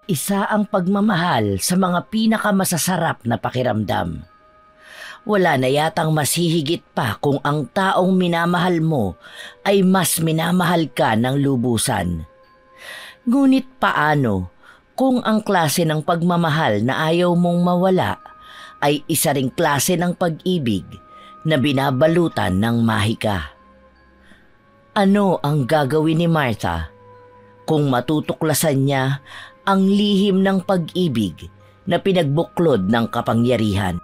Isa ang pagmamahal sa mga pinakamasasarap na pakiramdam. Wala na yatang mas hihigit pa kung ang taong minamahal mo ay mas minamahal ka ng lubusan. Ngunit paano kung ang klase ng pagmamahal na ayaw mong mawala ay isa ring klase ng pag-ibig na binabalutan ng mahika? Ano ang gagawin ni Martha kung matutuklasan niya ang lihim ng pag-ibig na pinagbuklod ng kapangyarihan?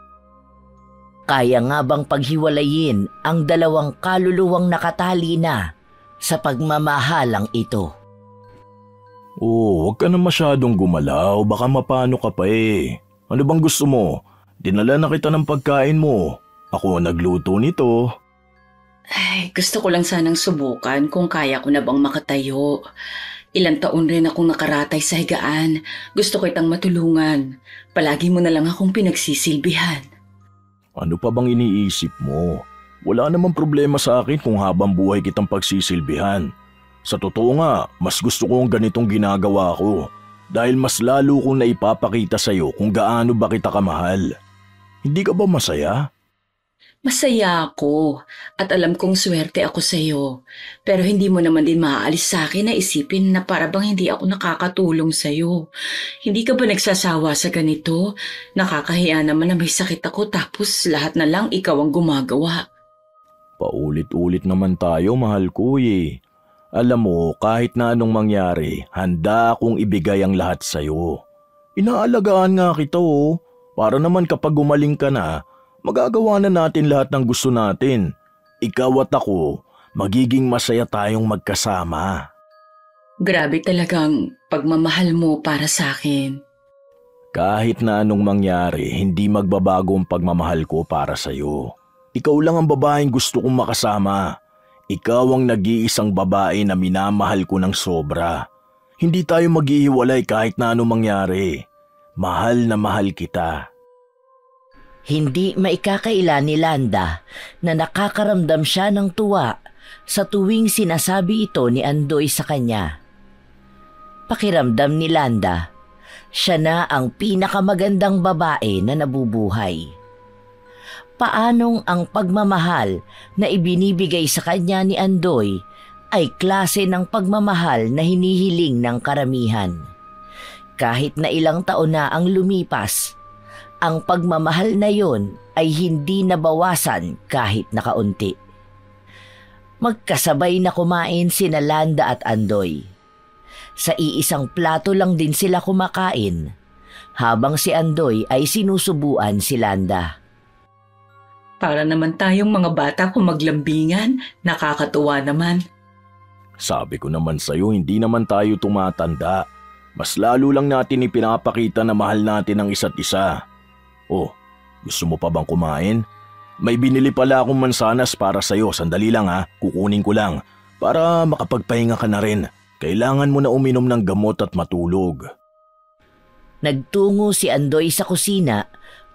Kaya nga bang paghiwalayin ang dalawang kaluluwang nakatali na sa pagmamahalang ito? Huwag ka na masyadong gumalaw, baka mapano ka pa eh. Ano bang gusto mo? Dinala na kita ng pagkain mo. Ako ang nagluto nito. Ay, gusto ko lang sanang subukan kung kaya ko na bang makatayo. Ilang taon rin akong nakaratay sa higaan. Gusto ko itang matulungan. Palagi mo na lang akong pinagsisilbihan. Ano pa bang iniisip mo? Wala namang problema sa akin kung habang buhay kitang pagsisilbihan. Sa totoo nga, mas gusto ko ang ganitong ginagawa ko dahil mas lalo kong naipapakita sa'yo kung gaano ba kita kamahal. Hindi ka ba masaya? Masaya ako at alam kong swerte ako sa'yo. Pero hindi mo naman din maaalis sa akin na isipin na para bang hindi ako nakakatulong sa'yo. Hindi ka ba nagsasawa sa ganito? Nakakahiya naman na may sakit ako tapos lahat na lang ikaw ang gumagawa. Paulit-ulit naman tayo, mahal ko eh. Alam mo, kahit na anong mangyari, handa akong ibigay ang lahat sa'yo. Inaalagaan nga kita para naman kapag gumaling ka na, magagawa na natin lahat ng gusto natin. Ikaw at ako, magiging masaya tayong magkasama. Grabe talagang pagmamahal mo para sa akin. Kahit na anong mangyari, hindi magbabago ang pagmamahal ko para sa'yo. Ikaw lang ang babaeng gusto kong makasama. Ikaw ang nag-iisang babae na minamahal ko ng sobra. Hindi tayo maghihiwalay kahit na anong mangyari. Mahal na mahal kita. Hindi maikakaila ni Landa na nakakaramdam siya ng tuwa sa tuwing sinasabi ito ni Andoy sa kanya. Pakiramdam ni Landa, siya na ang pinakamagandang babae na nabubuhay. Paanong ang pagmamahal na ibinibigay sa kanya ni Andoy ay klase ng pagmamahal na hinihiling ng karamihan. Kahit na ilang taon na ang lumipas, ang pagmamahal na yon ay hindi nabawasan kahit na kaunti. Magkasabay na kumain sina Landa at Andoy. Sa iisang plato lang din sila kumakain, habang si Andoy ay sinusubuan si Landa. Para naman tayong mga bata kung maglambingan, nakakatuwa naman. Sabi ko naman sa'yo, hindi naman tayo tumatanda. Mas lalo lang natin ipinapakita na mahal natin ang isa't isa. Oh, gusto mo pa bang kumain? May binili pala akong mansanas para sa'yo. Sandali lang kukunin ko lang. Para makapagpahinga ka na rin. Kailangan mo na uminom ng gamot at matulog. Nagtungo si Andoy sa kusina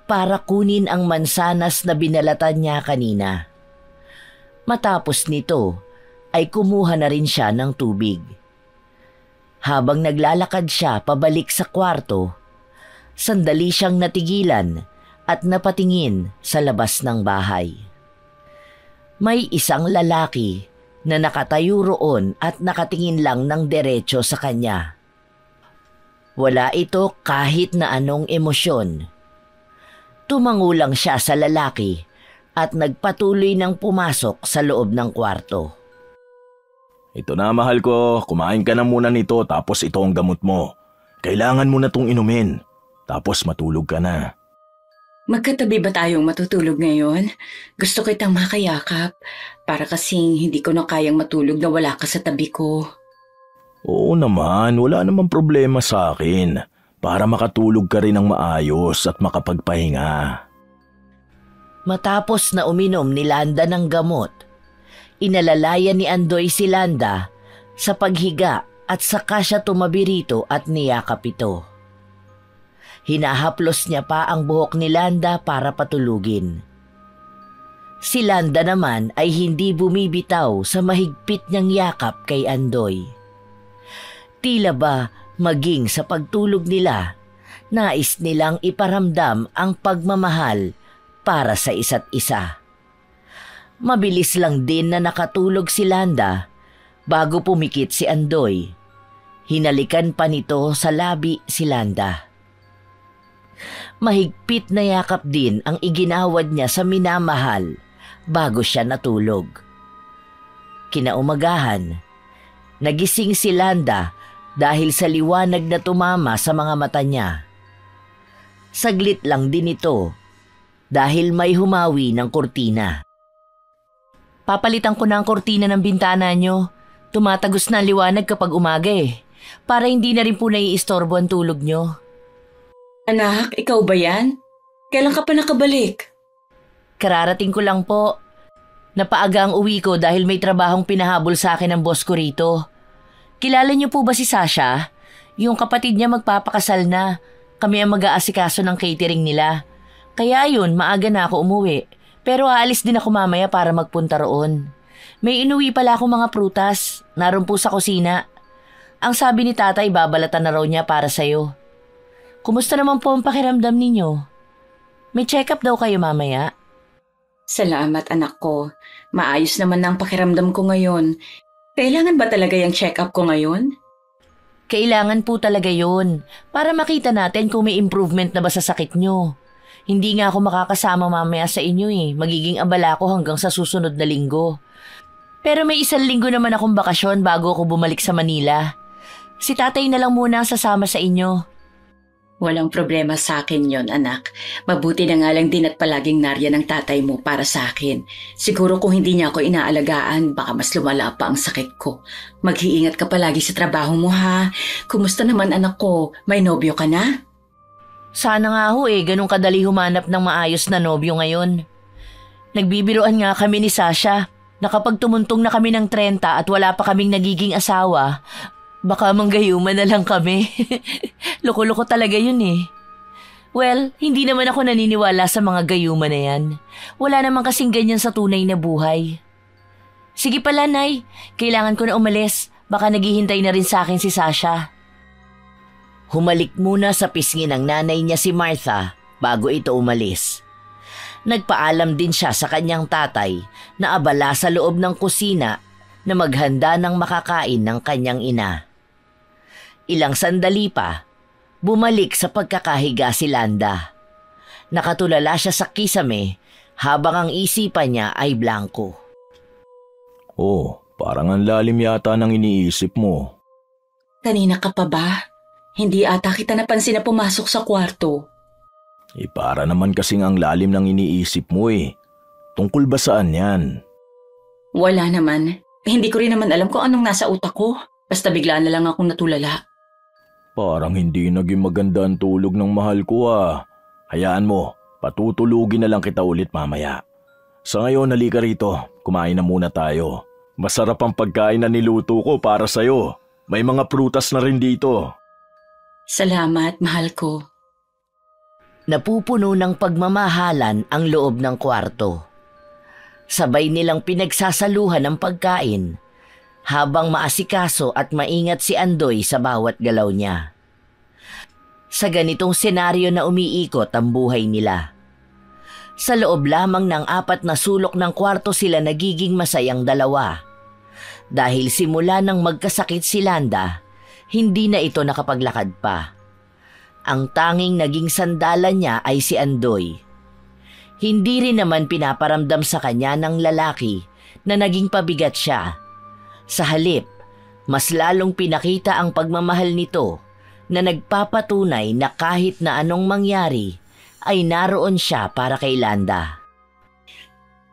para kunin ang mansanas na binalatan niya kanina. Matapos nito, ay kumuha na rin siya ng tubig. Habang naglalakad siya pabalik sa kwarto, sandali siyang natigilan at napatingin sa labas ng bahay. May isang lalaki na nakatayo roon at nakatingin lang ng diretso sa kanya. Wala ito kahit na anong emosyon. Tumango lang siya sa lalaki at nagpatuloy ng pumasok sa loob ng kwarto. Ito na mahal ko, kumain ka na muna nito tapos ito ang gamot mo. Kailangan mo na itong inumin, tapos matulog ka na. Magkatabi ba tayong matutulog ngayon? Gusto kitang makayakap para kasing hindi ko na kayang matulog na wala ka sa tabi ko. Oo naman, wala namang problema sa akin. Para makatulog ka rin ng maayos at makapagpahinga. Matapos na uminom ni Landa ng gamot, inalalayan ni Andoy si Landa sa paghiga at saka siya tumabi rito at niyakap ito. Hinahaplos niya pa ang buhok ni Landa para patulugin. Si Landa naman ay hindi bumibitaw sa mahigpit niyang yakap kay Andoy. Tila ba Maging sa pagtulog nila, nais nilang iparamdam ang pagmamahal para sa isa't isa. Mabilis lang din na nakatulog si Landa bago pumikit si Andoy. Hinalikan pa nito sa labi si Landa. Mahigpit na yakap din ang iginawad niya sa minamahal bago siya natulog. Kinaumagahan, nagising si Landa dahil sa liwanag na tumama sa mga mata niya. Saglit lang din ito dahil may humawi ng kurtina. Papalitan ko na ang kurtina ng bintana nyo. Tumatagos na ang liwanag kapag umaga para hindi na rin po naiistorbo ang tulog nyo. Anak, ikaw ba yan? Kailan ka pa nakabalik? Kararating ko lang po. Napaaga ang uwi ko dahil may trabahong pinahabol sa akin ng boss ko rito. Kilala niyo po ba si Sasha? Yung kapatid niya magpapakasal na. Kami ang mag-aasikaso ng catering nila. Kaya ayun, maaga na ako umuwi. Pero aalis din ako mamaya para magpunta roon. May inuwi pala akong mga prutas. Naroon po sa kusina. Ang sabi ni tatay, babalatan na raw niya para sa'yo. Kumusta naman po ang pakiramdam ninyo? May check-up daw kayo mamaya? Salamat anak ko. Maayos naman ang pakiramdam ko ngayon. Kailangan ba talaga yung check-up ko ngayon? Kailangan po talaga yun para makita natin kung may improvement na ba sa sakit nyo. Hindi nga ako makakasama mamaya sa inyo Magiging abala ako hanggang sa susunod na linggo. Pero may 1 linggo naman akong bakasyon bago ako bumalik sa Manila. Si tatay na lang muna ang sasama sa inyo. Walang problema sa akin yon, anak. Mabuti na nga lang din at palaging nariyan ang tatay mo para sa akin. Siguro kung hindi niya ako inaalagaan, baka mas lumala pa ang sakit ko. Mag-iingat ka palagi sa trabaho mo ha. Kumusta naman anak ko? May nobyo ka na? Sana nga ganun kadali humanap ng maayos na nobyo ngayon. Nagbibiruan nga kami ni Sasha na kapag tumuntong na kami ng 30 at wala pa kaming nagiging asawa, baka manggayuman na lang kami. Loko-loko talaga yun Well, hindi naman ako naniniwala sa mga gayuman na yan. Wala naman kasing ganyan sa tunay na buhay. Sige pala, Nay. Kailangan ko na umalis. Baka naghihintay na rin sa akin si Sasha. Humalik muna sa pisngi ng nanay niya si Martha bago ito umalis. Nagpaalam din siya sa kanyang tatay na abala sa loob ng kusina na maghanda ng makakain ng kanyang ina. Ilang sandali pa, bumalik sa pagkakahiga si Landa. Nakatulala siya sa kisame habang ang isipan niya ay blanko. Oh, parang ang lalim yata ng iniisip mo. Kanina ka pa ba? Hindi ata kita napansin na pumasok sa kwarto. Para naman kasing ang lalim ng iniisip mo Tungkol ba saan yan? Wala naman. Hindi ko rin naman alam kung anong nasa utak ko. Basta bigla na lang akong natulala. Parang hindi naging maganda ang tulog ng mahal ko Hayaan mo, patutulugin na lang kita ulit mamaya. Sa ngayon, halika rito. Kumain na muna tayo. Masarap ang pagkain na niluto ko para sa'yo. May mga prutas na rin dito. Salamat, mahal ko. Napupuno ng pagmamahalan ang loob ng kwarto. Sabay nilang pinagsasaluhan ng pagkain habang maasikaso at maingat si Andoy sa bawat galaw niya. Sa ganitong senaryo na umiikot ang buhay nila. Sa loob lamang ng 4 na sulok ng kwarto sila nagiging masayang dalawa. Dahil simula nang magkasakit si Landa, hindi na ito nakapaglakad pa. Ang tanging naging sandalan niya ay si Andoy. Hindi rin naman pinaparamdam sa kanya ng lalaki na naging pabigat siya. Sa halip, mas lalong pinakita ang pagmamahal nito na nagpapatunay na kahit na anong mangyari ay naroon siya para kay Landa.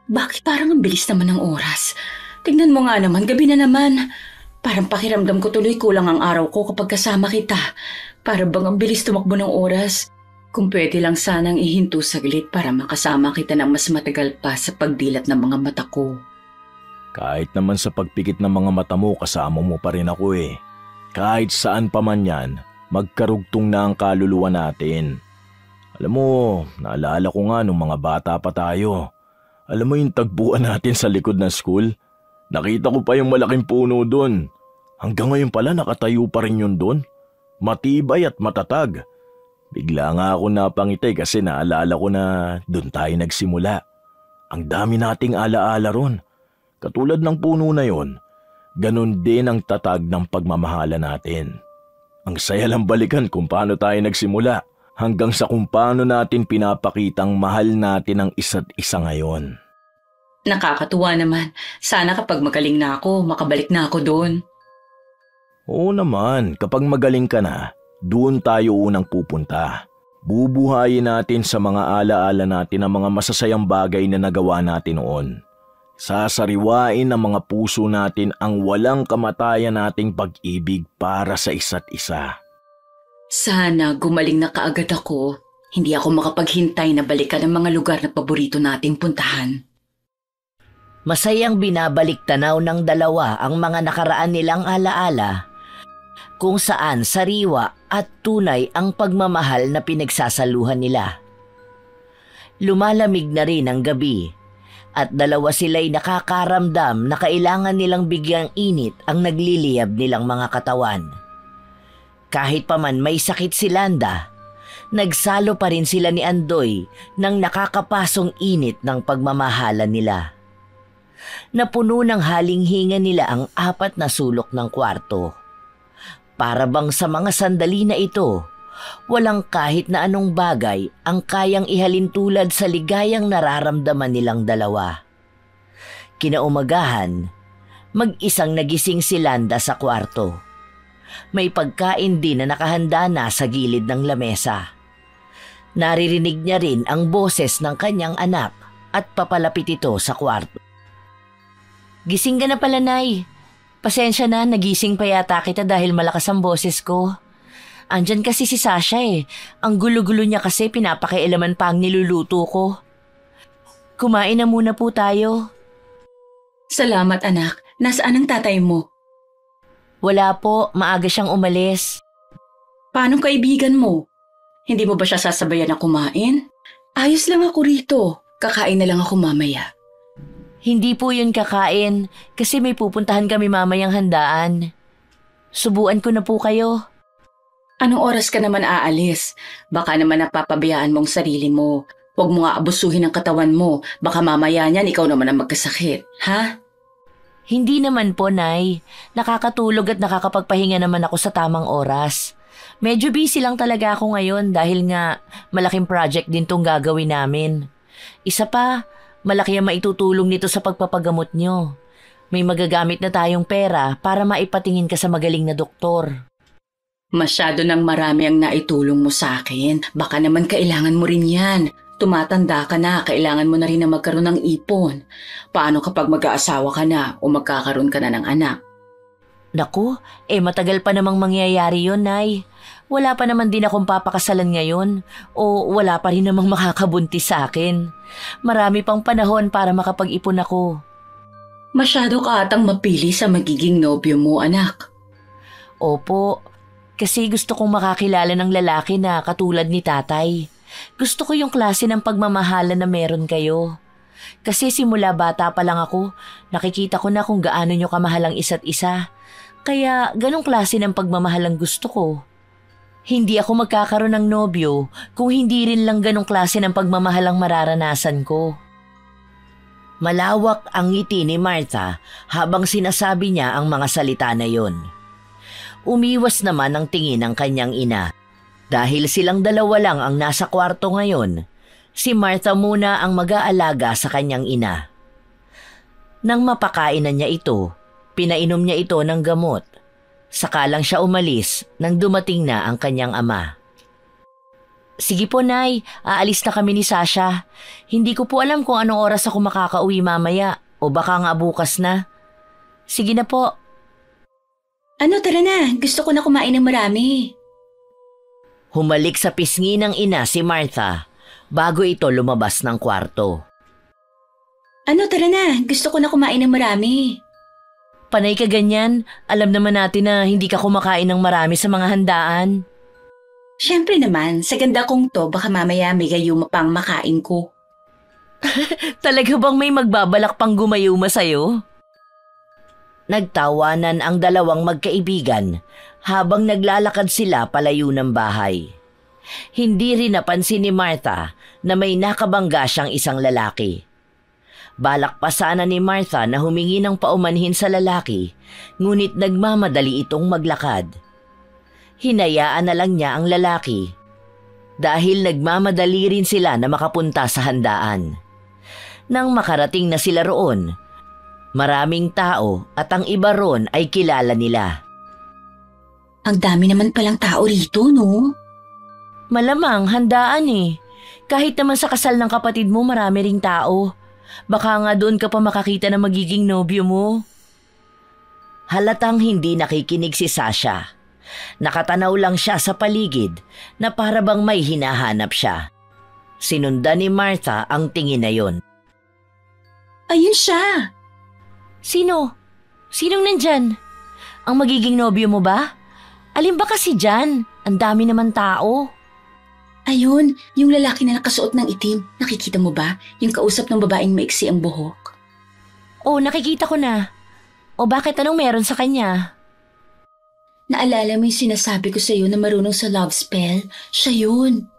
Bakit parang ang bilis naman ng oras? Tingnan mo nga naman, gabi na naman. Parang pakiramdam ko tuloy kulang ang araw ko kapag kasama kita. Para bang ang bilis tumakbo ng oras. Kung pwede lang sanang ihinto saglit para makasama kita ng mas matagal pa sa pagdilat ng mga mata ko. Kahit naman sa pagpikit ng mga mata mo, kasama mo pa rin ako Kahit saan pa man yan, magkarugtong na ang kaluluwa natin. Alam mo, naalala ko nga nung mga bata pa tayo. Alam mo yung tagpuan natin sa likod ng school? Nakita ko pa yung malaking puno doon. Hanggang ngayon pala nakatayo pa rin yun doon. matibay at matatag. Bigla nga ako napangiti kasi naalala ko na doon tayo nagsimula. Ang dami nating alaala ron. Katulad ng puno na yon, ganun din ang tatag ng pagmamahala natin. Ang saya lang balikan kung paano tayo nagsimula hanggang sa kung paano natin pinapakitang mahal natin ang isa't isa ngayon. Nakakatuwa naman. Sana kapag magaling na ako, makabalik na ako doon. Oo naman, kapag magaling ka na, doon tayo unang pupunta. Bubuhayin natin sa mga alaala natin ang mga masasayang bagay na nagawa natin noon. Sasariwain ng mga puso natin ang walang kamatayan nating pag-ibig para sa isa't isa. Sana gumaling na kaagad ako. Hindi ako makapaghintay na balikan ang mga lugar na paborito nating puntahan. Masayang binabalik tanaw ng dalawa ang mga nakaraan nilang alaala kung saan sariwa at tunay ang pagmamahal na pinagsasaluhan nila. Lumalamig na rin ang gabi at dalawa sila'y nakakaramdam na kailangan nilang bigyang init ang nagliliyab nilang mga katawan. Kahit pa man may sakit si Landa, nagsalo pa rin sila ni Andoy ng nakakapasong init ng pagmamahalan nila. Napuno ng halinghinga nila ang 4 na sulok ng kwarto. Para bang sa mga sandali na ito, walang kahit na anong bagay ang kayang ihalintulad sa ligayang nararamdaman nilang dalawa. Kinaumagahan, mag-isang nagising si Landa sa kwarto. May pagkain din na nakahanda na sa gilid ng lamesa. Naririnig niya rin ang boses ng kanyang anak at papalapit ito sa kwarto. Gising ka na pala, Nay. Pasensya na, nagising pa yata kita dahil malakas ang boses ko. Andyan kasi si Sasha eh. Ang gulo-gulo niya kasi pinapakialaman pa ang niluluto ko. Kumain na muna po tayo. Salamat anak. Nasaan ang tatay mo? Wala po, maaga siyang umalis. Paano kaibigan mo? Hindi mo ba siya sasabayan na kumain? Ayos lang ako rito. Kakain na lang ako mamaya. Hindi po yun kakain kasi may pupuntahan kami mamayang handaan. Subuan ko na po kayo. Anong oras ka naman aalis? Baka naman napapabayaan mong sarili mo. Huwag mo nga abusuhin ang katawan mo. Baka mamaya niyan ikaw naman ang magkasakit. Ha? Hindi naman po, Nay. Nakakatulog at nakakapagpahinga naman ako sa tamang oras. Medyo busy lang talaga ako ngayon dahil nga malaking project din tong gagawin namin. Isa pa, malaki ang maitutulong nito sa pagpapagamot nyo. May magagamit na tayong pera para maipatingin ka sa magaling na doktor. Masyado nang marami ang naitulong mo sa akin. Baka naman kailangan mo rin yan. Tumatanda ka na, kailangan mo na rin na magkaroon ng ipon. Paano kapag mag-aasawa ka na o magkakaroon ka na ng anak? Naku, matagal pa namang mangyayari yon, Nay. Wala pa naman din akong papakasalan ngayon o wala pa rin namang makakabuntis sa akin. Marami pang panahon para makapag-ipon ako. Masyado ka atang mapili sa magiging nobyo mo, anak. Opo, kasi gusto kong makakilala ng lalaki na katulad ni tatay. Gusto ko yung klase ng pagmamahalan na meron kayo. Kasi simula bata pa lang ako, nakikita ko na kung gaano nyo kamahal ang isa't isa. Kaya ganong klase ng pagmamahal ang gusto ko. Hindi ako magkakaroon ng nobyo kung hindi rin lang ganong klase ng pagmamahal ang mararanasan ko. Malawak ang ngiti ni Martha habang sinasabi niya ang mga salita na yon. Umiwas naman ang tingin ng kanyang ina. Dahil silang dalawa lang ang nasa kwarto ngayon, si Martha muna ang mag-aalaga sa kanyang ina. Nang mapakain na niya ito, pinainom niya ito ng gamot. Saka lang siya umalis nang dumating na ang kanyang ama. Sige po, Nay, aalis na kami ni Sasha. Hindi ko po alam kung anong oras ako makakauwi mamaya o baka nga bukas na. Sige na po. Ano, tara na. Gusto ko na kumain ng marami. Humalik sa pisngi ng ina si Martha bago ito lumabas ng kwarto. Ano, tara na. Gusto ko na kumain ng marami. Panay ka ganyan, alam naman natin na hindi ka kumakain ng marami sa mga handaan. Siyempre naman, sa ganda kong to, baka mamaya may gayuma pang makain ko. Talaga bang may magbabalak pang gumayuma sa'yo? Nagtawanan ang dalawang magkaibigan habang naglalakad sila palayo ng bahay. Hindi rin napansin ni Martha na may nakabangga siyang isang lalaki. Balak pa sana ni Martha na humingi ng paumanhin sa lalaki, ngunit nagmamadali itong maglakad. Hinayaan na lang niya ang lalaki dahil nagmamadali rin sila na makapunta sa handaan. Nang makarating na sila roon, maraming tao at ang iba roon ay kilala nila. Ang dami naman palang tao rito, no? Malamang handaan eh. Kahit naman sa kasal ng kapatid mo marami ring tao. Baka nga doon ka pa makakita ng magiging nobyo mo. Halatang hindi nakikinig si Sasha. Nakatanaw lang siya sa paligid na para bang may hinahanap siya. Sinundan ni Martha ang tingin na yon. Ayun siya! Sino? Sinong nandyan? Ang magiging nobyo mo ba? Alin ba kasi dyan? Ang dami naman tao. Ayun, yung lalaki na nakasuot ng itim. Nakikita mo ba? Yung kausap ng babaeng maiksi ang buhok. Oh, nakikita ko na. O bakit anong meron sa kanya? Naalala mo yung sinasabi ko sa'yo na marunong sa love spell? Siya yun.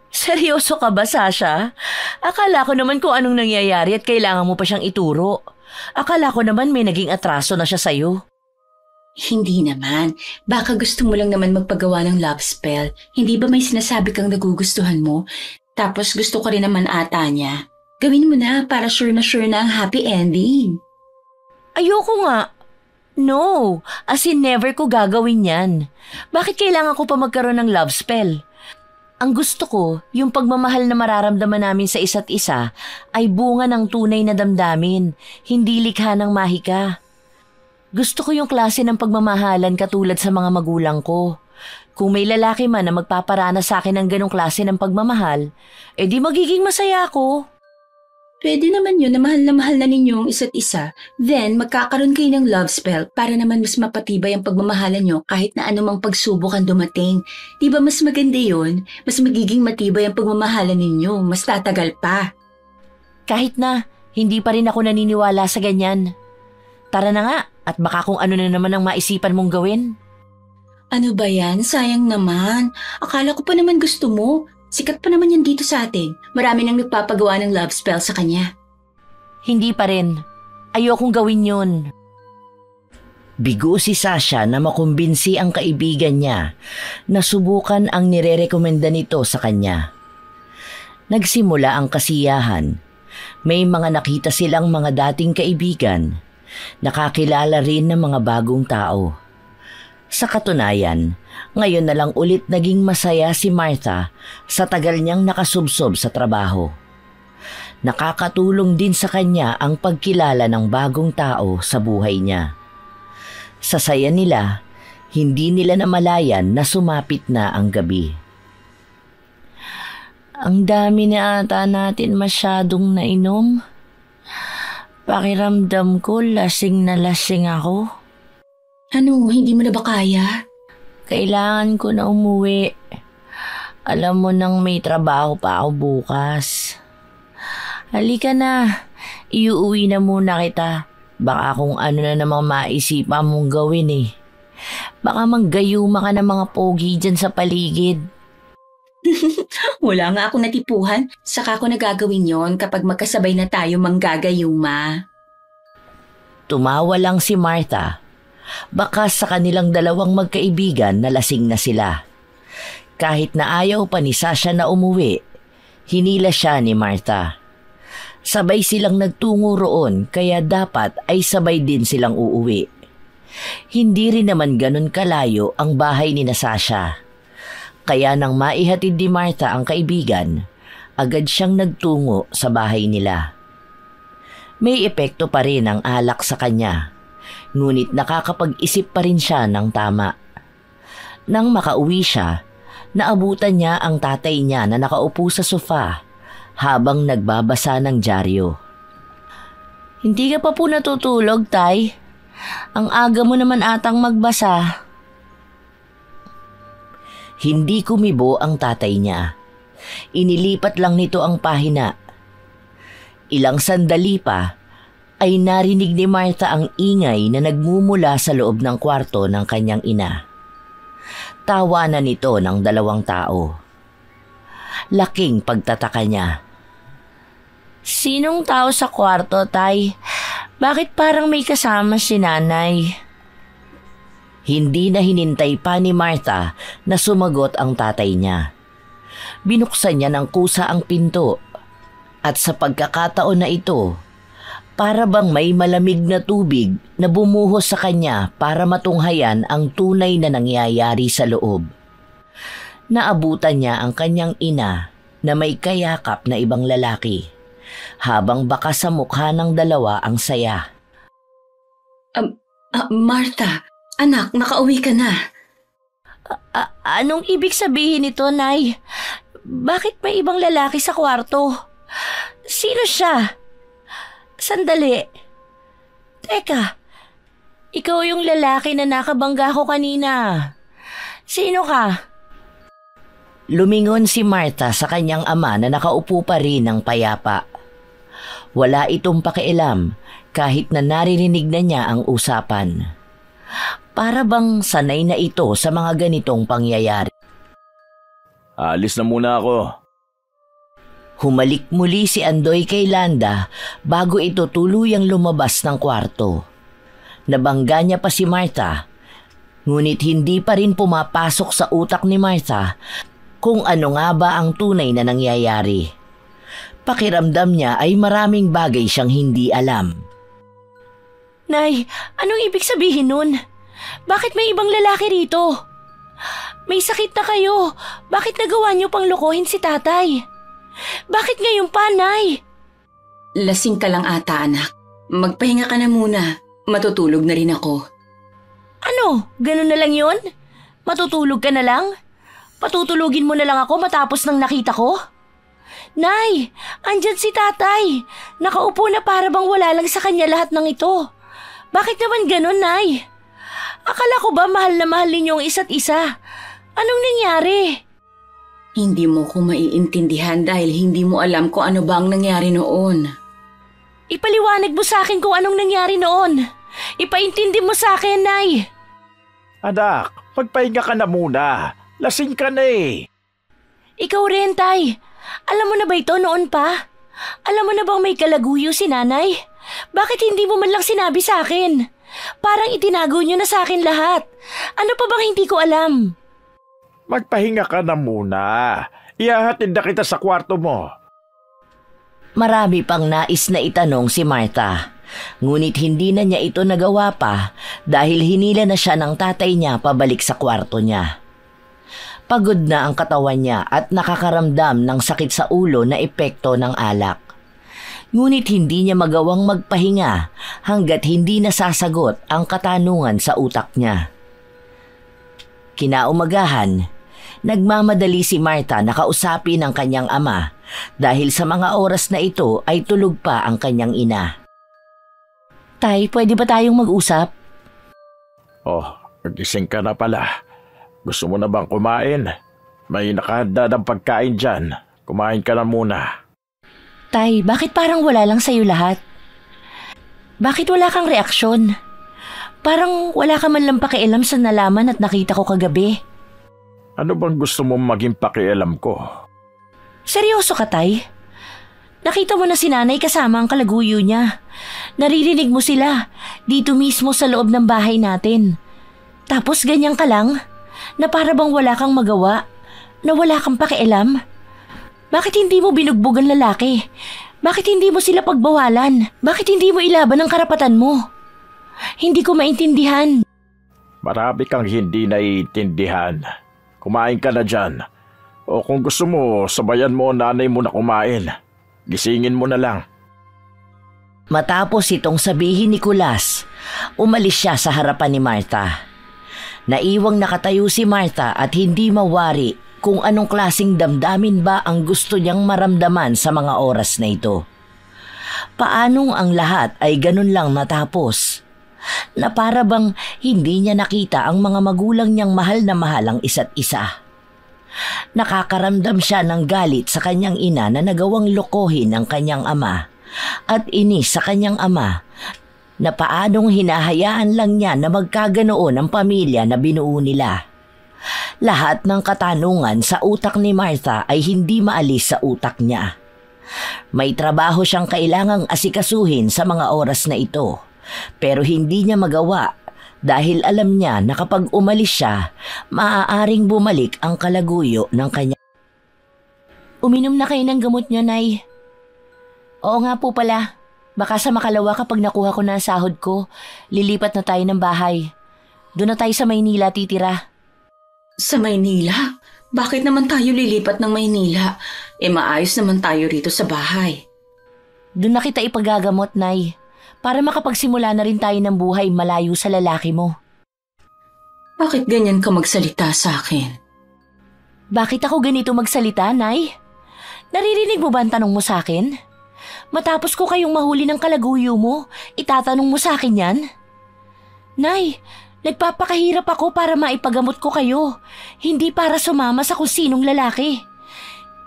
Seryoso ka ba, Sasha? Akala ko naman kung anong nangyayari at kailangan mo pa siyang ituro. Akala ko naman may naging atraso na siya sa'yo. Hindi naman. Baka gusto mo lang naman magpagawa ng love spell. Hindi ba may sinasabi kang nagugustuhan mo? Tapos gusto ko rin naman ata niya. Gawin mo na para sure na ang happy ending. Ayoko nga. No, as in never ko gagawin yan. Bakit kailangan ko pa magkaroon ng love spell? Ang gusto ko, yung pagmamahal na mararamdaman namin sa isa't isa ay bunga ng tunay na damdamin, hindi likha ng mahika. Gusto ko yung klase ng pagmamahalan katulad sa mga magulang ko. Kung may lalaki man na magpaparana sa akin ng ganong klase ng pagmamahal, edi magiging masaya ako. Pwede naman yun na mahal na ninyo ang isa't isa. Then, magkakaroon kayo ng love spell para naman mas mapatibay ang pagmamahalan nyo kahit na anumang pagsubok ang dumating. Di ba mas maganda yun? Mas magiging matibay ang pagmamahalan ninyo. Mas tatagal pa. Kahit na, hindi pa rin ako naniniwala sa ganyan. Tara na nga, at baka kung ano na naman ang maisipan mong gawin. Ano ba yan? Sayang naman. Akala ko pa naman gusto mo. Sikat pa naman yan dito sa atin. Marami nang nagpapagawa ng love spell sa kanya. Hindi pa rin. Ayokong gawin yun. Bigo si Sasha na makumbinsi ang kaibigan niya na subukan ang nirerekomenda nito sa kanya. Nagsimula ang kasiyahan. May mga nakita silang mga dating kaibigan. Nakakilala rin ng mga bagong tao. Sa katunayan, ngayon na lang ulit naging masaya si Martha sa tagal niyang nakasubsob sa trabaho. Nakakatulong din sa kanya ang pagkilala ng bagong tao sa buhay niya. Sa saya nila, hindi nila namalayan na sumapit na ang gabi. Ang dami na ata natin masyadong nainom. Pakiramdam ko lasing na lasing ako. Ano, hindi mo na ba kaya? Kailangan ko na umuwi. Alam mo nang may trabaho pa ako bukas. Halika na, iuwi na muna kita. Baka kung ano na namang maisipan mong gawin eh. Baka manggayuma ka ng mga pogi dyan sa paligid. Wala nga akong natipuhan. Saka ko nagagawin yon kapag magkasabay na tayo manggagayuma. Tumawa lang si Martha. Baka sa kanilang dalawang magkaibigan na lasing na sila. Kahit na ayaw pa ni Sasha na umuwi, hinila siya ni Martha. Sabay silang nagtungo roon kaya dapat ay sabay din silang uuwi. Hindi rin naman ganun kalayo ang bahay ni Sasha. Kaya nang maihatid ni Martha ang kaibigan, agad siyang nagtungo sa bahay nila. May epekto pa rin ang alak sa kanya, ngunit nakakapag-isip pa rin siya ng tama. Nang makauwi siya, naabutan niya ang tatay niya na nakaupo sa sofa habang nagbabasa ng dyaryo. Hindi ka pa po natutulog, Tay? Ang aga mo naman atang magbasa. Hindi kumibo ang tatay niya. Inilipat lang nito ang pahina. Ilang sandali pa ay narinig ni Martha ang ingay na nagmumula sa loob ng kwarto ng kanyang ina. Tawanan nito ng dalawang tao. Laking pagtataka niya. Sinong tao sa kwarto, Tay? Bakit parang may kasama si Nanay? Hindi na hinintay pa ni Martha na sumagot ang tatay niya. Binuksan niya ng kusa ang pinto at sa pagkakataon na ito, para bang may malamig na tubig na bumuhos sa kanya para matunghayan ang tunay na nangyayari sa loob. Naabutan niya ang kanyang ina na may kayakap na ibang lalaki, habang baka sa mukha ng dalawa ang saya. Martha, anak, nakauwi ka na. Anong ibig sabihin nito, Nay? Bakit may ibang lalaki sa kwarto? Sino siya? Sandali. Teka, ikaw yung lalaki na nakabangga ko kanina. Sino ka? Lumingon si Martha sa kanyang ama na nakaupo pa rin ng payapa. Wala itong pakialam kahit na naririnig na niya ang usapan. Para bang sanay na ito sa mga ganitong pangyayari. Alis na muna ako. Humalik muli si Andoy kay Landa bago ito tuluyang lumabas ng kwarto. Nabangga niya pa si Martha, ngunit hindi pa rin pumapasok sa utak ni Martha kung ano nga ba ang tunay na nangyayari. Pakiramdam niya ay maraming bagay siyang hindi alam. Nay, anong ibig sabihin nun? Bakit may ibang lalaki rito? May sakit na kayo. Bakit nagawa niyo pang lokohin si tatay? Bakit ngayon pa, Nay? Lasing ka lang ata, anak. Magpahinga ka na muna. Matutulog na rin ako. Ano? Ganun na lang yon? Matutulog ka na lang? Patutulugin mo na lang ako matapos ng nakita ko? Nay, andyan si tatay. Nakaupo na para bang wala lang sa kanya lahat ng ito. Bakit naman ganun, Nay? Akala ko ba mahal na mahal ninyo ang isa't isa? Anong nangyari? Hindi mo ko maiintindihan dahil hindi mo alam kung ano ba ang nangyari noon. Ipaliwanag mo sa akin kung anong nangyari noon. Ipaintindi mo sa akin, Nay. Anak, magpahinga ka na muna. Lasing ka na eh. Ikaw rin, Tay. Alam mo na ba ito noon pa? Alam mo na bang may kalaguyo si Nanay? Bakit hindi mo man lang sinabi sa akin? Parang itinago niyo na sa akin lahat. Ano pa bang hindi ko alam? Magpahinga ka na muna. Ihahatid na kita sa kwarto mo. Marami pang nais na itanong si Martha. Ngunit hindi na niya ito nagawa pa dahil hinila na siya ng tatay niya pabalik sa kwarto niya. Pagod na ang katawan niya at nakakaramdam ng sakit sa ulo na epekto ng alak. Ngunit hindi niya magawang magpahinga hanggat hindi nasasagot ang katanungan sa utak niya. Kinaumagahan, nagmamadali si Martha na kausapin ang kanyang ama dahil sa mga oras na ito ay tulog pa ang kanyang ina. Tay, pwede ba tayong mag-usap? Oh, nagising ka na pala. Gusto mo na bang kumain? May nakahanda ng pagkain dyan. Kumain ka na muna. Tay, bakit parang wala lang sa'yo lahat? Bakit wala kang reaksyon? Parang wala ka man lang pakialam sa nalaman at nakita ko kagabi. Ano bang gusto mong maging pakialam ko? Seryoso ka, Tay? Nakita mo na si Nanay kasama ang kalaguyo niya. Naririnig mo sila dito mismo sa loob ng bahay natin. Tapos ganyan ka lang? Na para bang wala kang magawa? Na wala kang pakialam? Bakit hindi mo binugbog ang lalaki? Bakit hindi mo sila pagbawalan? Bakit hindi mo ilaban ang karapatan mo? Hindi ko maintindihan. Marami kang hindi naiintindihan. Kumain ka na dyan. O kung gusto mo, sabayan mo nanay mo na kumain. Gisingin mo na lang. Matapos itong sabihin ni Kulas, umalis siya sa harapan ni Martha. Naiwang nakatayo si Martha at hindi mawari kung anong klaseng damdamin ba ang gusto niyang maramdaman sa mga oras na ito. Paanong ang lahat ay ganun lang natapos? Na para bang hindi niya nakita ang mga magulang niyang mahal na mahal ang isa't isa. Nakakaramdam siya ng galit sa kanyang ina na nagawang lokohin ang kanyang ama at inis sa kanyang ama na paanong hinahayaan lang niya na magkaganoon ang pamilya na binuo nila. Lahat ng katanungan sa utak ni Martha ay hindi maalis sa utak niya. May trabaho siyang kailangang asikasuhin sa mga oras na ito, pero hindi niya magawa dahil alam niya na kapag umalis siya, maaaring bumalik ang kalaguyo ng kanya. Uminom na kayo ng gamot niyo, Nay. Oo nga po pala. Baka sa makalawa kapag nakuha ko na ang sahod ko, lilipat na tayo ng bahay. Doon na tayo sa Maynila titira. Sa Maynila? Bakit naman tayo lilipat ng Maynila? Maayos naman tayo rito sa bahay. Doon na kita ipagagamot, Nay, para makapagsimula na rin tayo ng buhay malayo sa lalaki mo. Bakit ganyan ka magsalita sa akin? Bakit ako ganito magsalita, Nay? Naririnig mo ba ang tanong mo sa akin? Matapos ko kayong mahuli ng kalaguyo mo, itatanong mo sa akin yan? Nay, nagpapakahirap ako para maipagamot ko kayo, hindi para sumama sa kung sinong lalaki.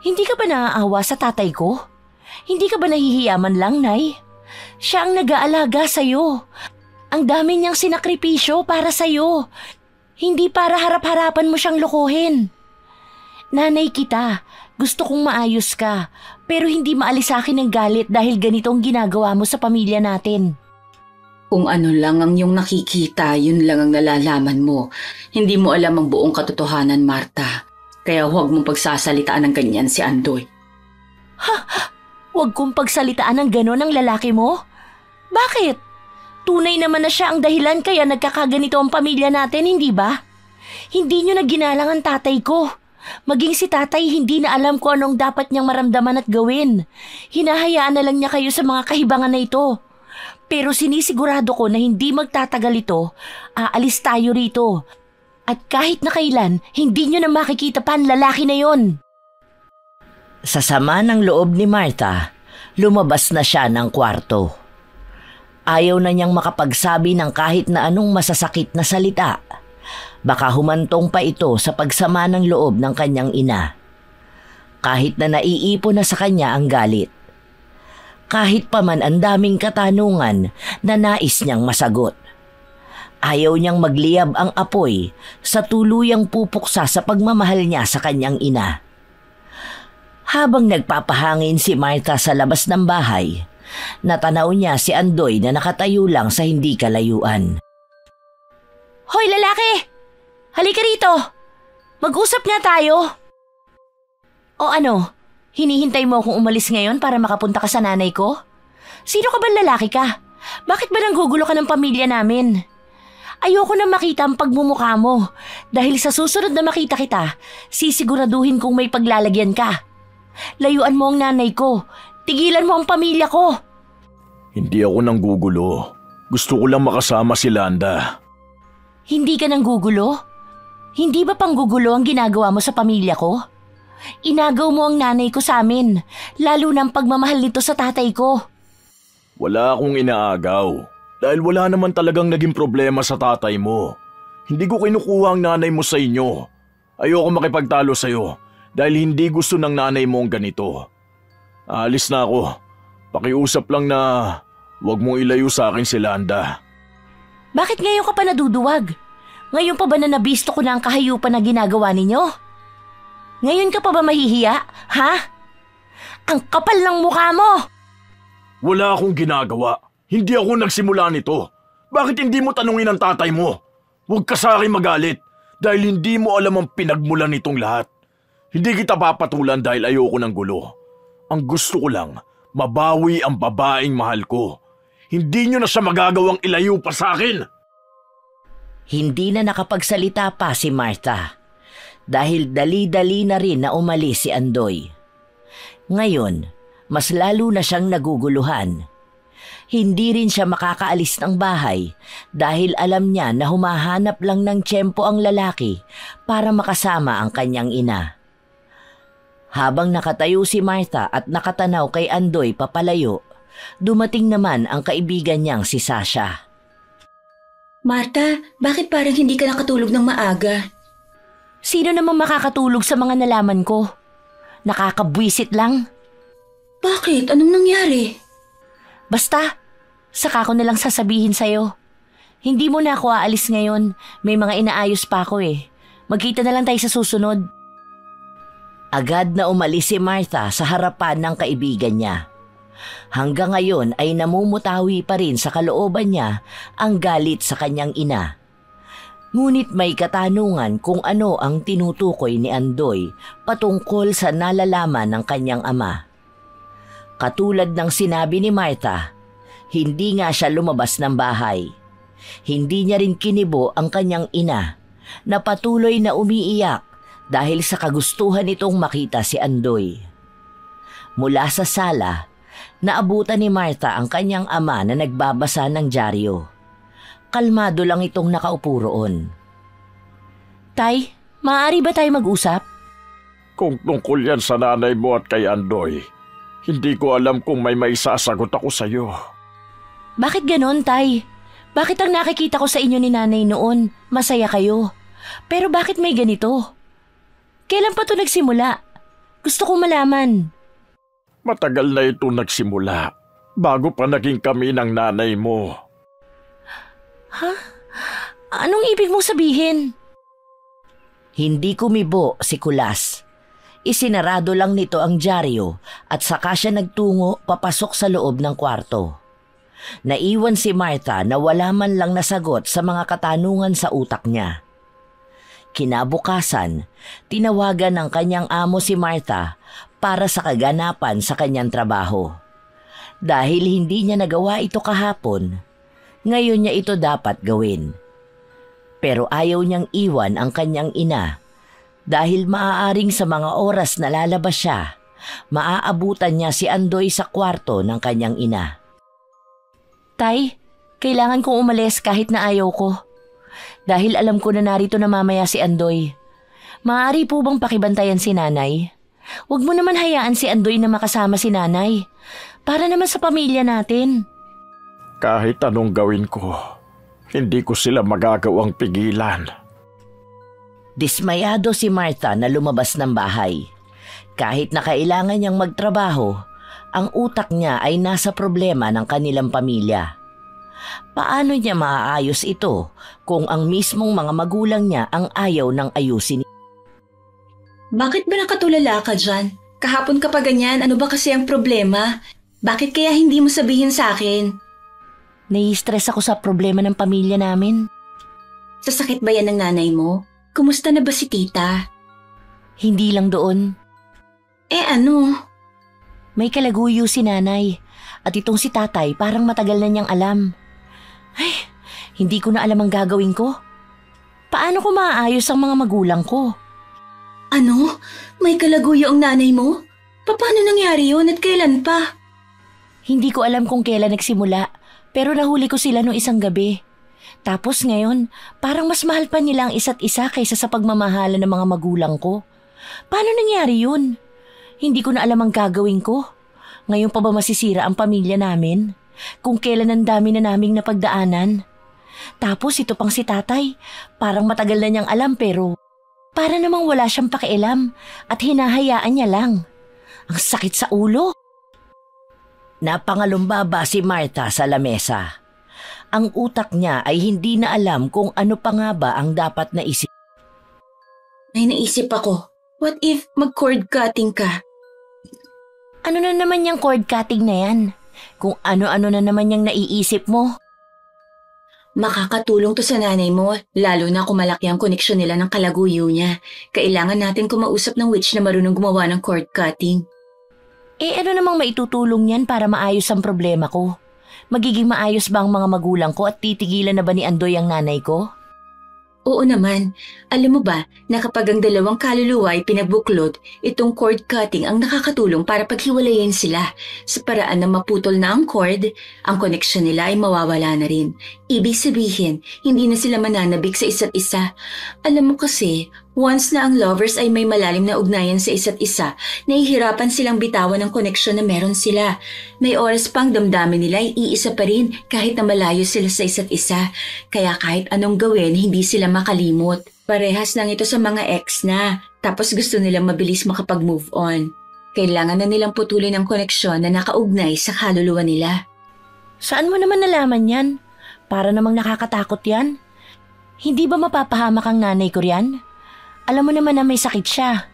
Hindi ka ba naaawa sa tatay ko? Hindi ka ba nahihiyaman lang, Nay? Siya ang nag-aalaga sa'yo. Ang dami niyang sinakripisyo para sa'yo. Hindi para harap-harapan mo siyang lokohin. Nanay kita, gusto kong maayos ka, pero hindi maalis sa akin ng galit dahil ganito ang ginagawa mo sa pamilya natin. Kung ano lang ang iyong nakikita, yun lang ang nalalaman mo. Hindi mo alam ang buong katotohanan, Martha. Kaya huwag mong pagsasalitaan ng ganyan si Andoy. Ha? Huwag kong pagsalitaan ng gano'n ang lalaki mo? Bakit? Tunay naman na siya ang dahilan kaya nagkakaganito ang pamilya natin, hindi ba? Hindi niyo na ginalang ang tatay ko. Maging si tatay hindi na alam ko anong dapat niyang maramdaman at gawin. Hinahayaan na lang niya kayo sa mga kahibangan na ito. Pero sinisigurado ko na hindi magtatagal ito, aalis tayo rito. At kahit na kailan, hindi niyo na makikita pa ang lalaki na yon. Sa sama ng loob ni Martha, lumabas na siya ng kwarto. Ayaw na niyang makapagsabi ng kahit na anong masasakit na salita. Baka humantong pa ito sa pagsama ng loob ng kanyang ina. Kahit na naiipon na sa kanya ang galit. Kahit pa man ang daming katanungan na nais niyang masagot. Ayaw niyang magliyab ang apoy sa tuluyang pupuksa sa pagmamahal niya sa kanyang ina. Habang nagpapahangin si Martha sa labas ng bahay, natanaw niya si Andoy na nakatayo lang sa hindi kalayuan. Hoy lalaki! Halika rito! Mag-usap nga tayo! O ano, hinihintay mo akong umalis ngayon para makapunta ka sa nanay ko? Sino ka ba lalaki ka? Bakit ba nanggugulo ka ng pamilya namin? Ayoko na makita ang pagmumukha mo dahil sa susunod na makita kita, sisiguraduhin kong may paglalagyan ka. Layuan mo ang nanay ko. Tigilan mo ang pamilya ko. Hindi ako nanggugulo. Gusto ko lang makasama si Landa. Hindi ka nanggugulo? Hindi ba panggugulo ang ginagawa mo sa pamilya ko? Inagaw mo ang nanay ko sa amin, lalo na ang pagmamahal nito sa tatay ko. Wala akong inaagaw. Dahil wala naman talagang naging problema sa tatay mo. Hindi ko kinukuha ang nanay mo sa inyo. Ayoko makipagtalo sa'yo dahil hindi gusto ng nanay mo ang ganito. Aalis na ako. Pakiusap lang na huwag mong ilayo sa akin si Landa. Bakit ngayon ka pa naduduwag? Ngayon pa ba na nabisto ko na ang kahayupan na ginagawa ninyo? Ngayon ka pa ba mahihiya, ha? Ang kapal ng mukha mo! Wala akong ginagawa. Hindi ako nagsimula nito. Bakit hindi mo tanungin ang tatay mo? Huwag ka sa akin magalit dahil hindi mo alam ang pinagmulan nitong lahat. Hindi kita papatulan dahil ayoko ng gulo. Ang gusto ko lang, mabawi ang babaeng mahal ko. Hindi nyo na siya magagawang ilayo pa sa akin. Hindi na nakapagsalita pa si Martha dahil dali-dali na rin na umalis si Andoy. Ngayon, mas lalo na siyang naguguluhan. Hindi rin siya makakaalis ng bahay dahil alam niya na humahanap lang ng tiyempo ang lalaki para makasama ang kanyang ina. Habang nakatayo si Martha at nakatanaw kay Andoy papalayo, dumating naman ang kaibigan niyang si Sasha. Martha, bakit parang hindi ka nakatulog ng maaga? Sino naman makakatulog sa mga nalaman ko? Nakakabwisit lang. Bakit? Anong nangyari? Basta, saka ko na lang sasabihin sa'yo. Hindi mo na ako aalis ngayon. May mga inaayos pa ako eh. Magkita na lang tayo sa susunod. Agad na umalis si Martha sa harapan ng kaibigan niya. Hanggang ngayon ay namumutawi pa rin sa kalooban niya ang galit sa kanyang ina. Ngunit may katanungan kung ano ang tinutukoy ni Andoy patungkol sa nalalaman ng kanyang ama. Katulad ng sinabi ni Martha, hindi nga siya lumabas ng bahay. Hindi niya rin kinibo ang kanyang ina na patuloy na umiiyak dahil sa kagustuhan nitong makita si Andoy. Mula sa sala, naabutan ni Martha ang kanyang ama na nagbabasa ng dyaryo. Kalmado lang itong nakaupo roon. Tay, maaari ba tayo mag-usap? Kung tungkol yan sa nanay mo at kay Andoy, hindi ko alam kung may maisasagot ako sa iyo. Bakit ganon, Tay? Bakit ang nakikita ko sa inyo ni nanay noon, masaya kayo? Pero bakit may ganito? Kailan pa ito nagsimula? Gusto kong malaman. Matagal na ito nagsimula, bago pa naging kami ng nanay mo. Ha? Anong ibig mong sabihin? Hindi kumibo si Kulas. Isinarado lang nito ang dyaryo at saka siya nagtungo papasok sa loob ng kwarto. Naiwan si Martha na wala man lang nasagot sa mga katanungan sa utak niya. Kinabukasan, tinawagan ng kanyang amo si Martha para sa kaganapan sa kanyang trabaho. Dahil hindi niya nagawa ito kahapon, ngayon niya ito dapat gawin. Pero ayaw niyang iwan ang kanyang ina dahil maaaring sa mga oras na lalabas siya, maaabutan niya si Andoy sa kwarto ng kanyang ina. Tay, kailangan kong umalis kahit na ayaw ko. Dahil alam ko na narito na mamaya si Andoy. Maaari po bang pakibantayan si nanay? Huwag mo naman hayaan si Andoy na makasama si nanay. Para naman sa pamilya natin. Kahit anong gawin ko, hindi ko sila magagawang pigilan. Dismayado si Martha na lumabas ng bahay. Kahit na kailangan niyang magtrabaho, ang utak niya ay nasa problema ng kanilang pamilya. Paano niya maaayos ito kung ang mismong mga magulang niya ang ayaw ng ayusin? Bakit ba nakatulala ka dyan? Kahapon ka pa ganyan, ano ba kasi ang problema? Bakit kaya hindi mo sabihin sa akin? Nai-stress ako sa problema ng pamilya namin. Sasakit ba yan ng nanay mo? Kumusta na ba si tita? Hindi lang doon. Ano? May kalaguyo si nanay at itong si tatay parang matagal na niyang alam. Ay, hindi ko na alam ang gagawin ko. Paano ko maaayos ang mga magulang ko? Ano? May kalaguyo ang nanay mo? Paano nangyari yun at kailan pa? Hindi ko alam kung kailan nagsimula, pero nahuli ko sila noong isang gabi. Tapos ngayon, parang mas mahal pa nila ang isa't isa kaysa sa pagmamahalan ng mga magulang ko. Paano nangyari yun? Hindi ko na alam ang gagawin ko. Ngayon pa ba masisira ang pamilya namin? Kung kailan ang dami na naming napagdaanan. Tapos ito pang si tatay, parang matagal na niyang alam pero para namang wala siyang pakialam at hinahayaan niya lang. Ang sakit sa ulo. Napangalumbaba si Martha sa lamesa. Ang utak niya ay hindi na alam kung ano pa nga ba ang dapat na isip. May naisip ako. What if mag-cord cutting ka? Ano na naman yung cord cutting na yan? Kung ano-ano na naman yung naiisip mo. Makakatulong to sa nanay mo, lalo na kung malaki ang koneksyon nila ng kalaguyo niya. Kailangan natin kumausap ng witch na marunong gumawa ng cord cutting. Ano namang maitutulong yan para maayos ang problema ko? Magiging maayos ba ang mga magulang ko at titigilan na ba ni Andoy ang nanay ko? Oo naman. Alam mo ba na kapag ang dalawang kaluluwa ay pinagbuklod, itong cord cutting ang nakakatulong para paghiwalayin sila. Sa paraan na maputol na ang cord, ang koneksyon nila ay mawawala na rin. Ibig sabihin, hindi na sila mananabik sa isa't isa. Alam mo kasi, once na ang lovers ay may malalim na ugnayan sa isa't isa, nahihirapan silang bitawan ng koneksyon na meron sila. May oras pang damdamin nila ay iisa pa rin kahit na malayo sila sa isa't isa. Kaya kahit anong gawin, hindi sila makalimot. Parehas lang ito sa mga ex na, tapos gusto nilang mabilis makapag-move on. Kailangan na nilang putulin ang koneksyon na nakaugnay sa kaluluwa nila. Saan mo naman nalaman yan? Para namang nakakatakot yan. Hindi ba mapapahamak ang nanay ko riyan? Alam mo naman na may sakit siya.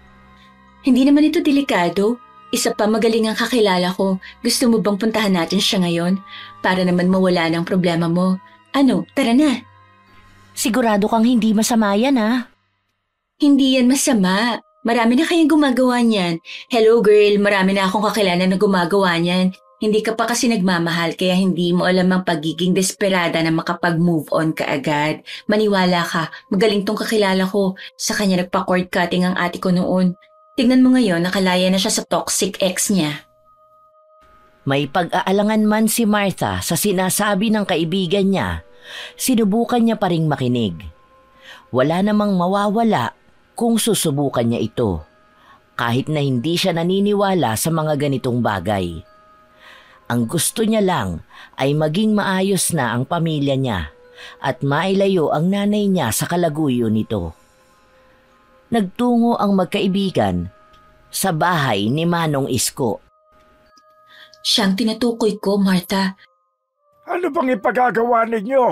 Hindi naman ito delikado. Isa pa magaling ang kakilala ko. Gusto mo bang puntahan natin siya ngayon? Para naman mawala ng problema mo. Ano, tara na. Sigurado kang hindi masama yan, ha? Hindi yan masama. Marami na kayang gumagawa niyan. Hello girl, marami na akong kakilala na gumagawa niyan. Hindi ka pa kasi nagmamahal kaya hindi mo alam ang pagiging desperada na makapag-move on ka agad. Maniwala ka, magaling tong kakilala ko. Sa kanya nagpa-cord cutting ang ate ko noon. Tingnan mo ngayon, nakalaya na siya sa toxic ex niya. May pag-aalangan man si Martha sa sinasabi ng kaibigan niya, sinubukan niya pa ring makinig. Wala namang mawawala kung susubukan niya ito, kahit na hindi siya naniniwala sa mga ganitong bagay. Ang gusto niya lang ay maging maayos na ang pamilya niya at mailayo ang nanay niya sa kalaguyo nito. Nagtungo ang magkaibigan sa bahay ni Manong Isko. Siyang tinutukoy ko, Martha. Ano bang ipagagawa ninyo?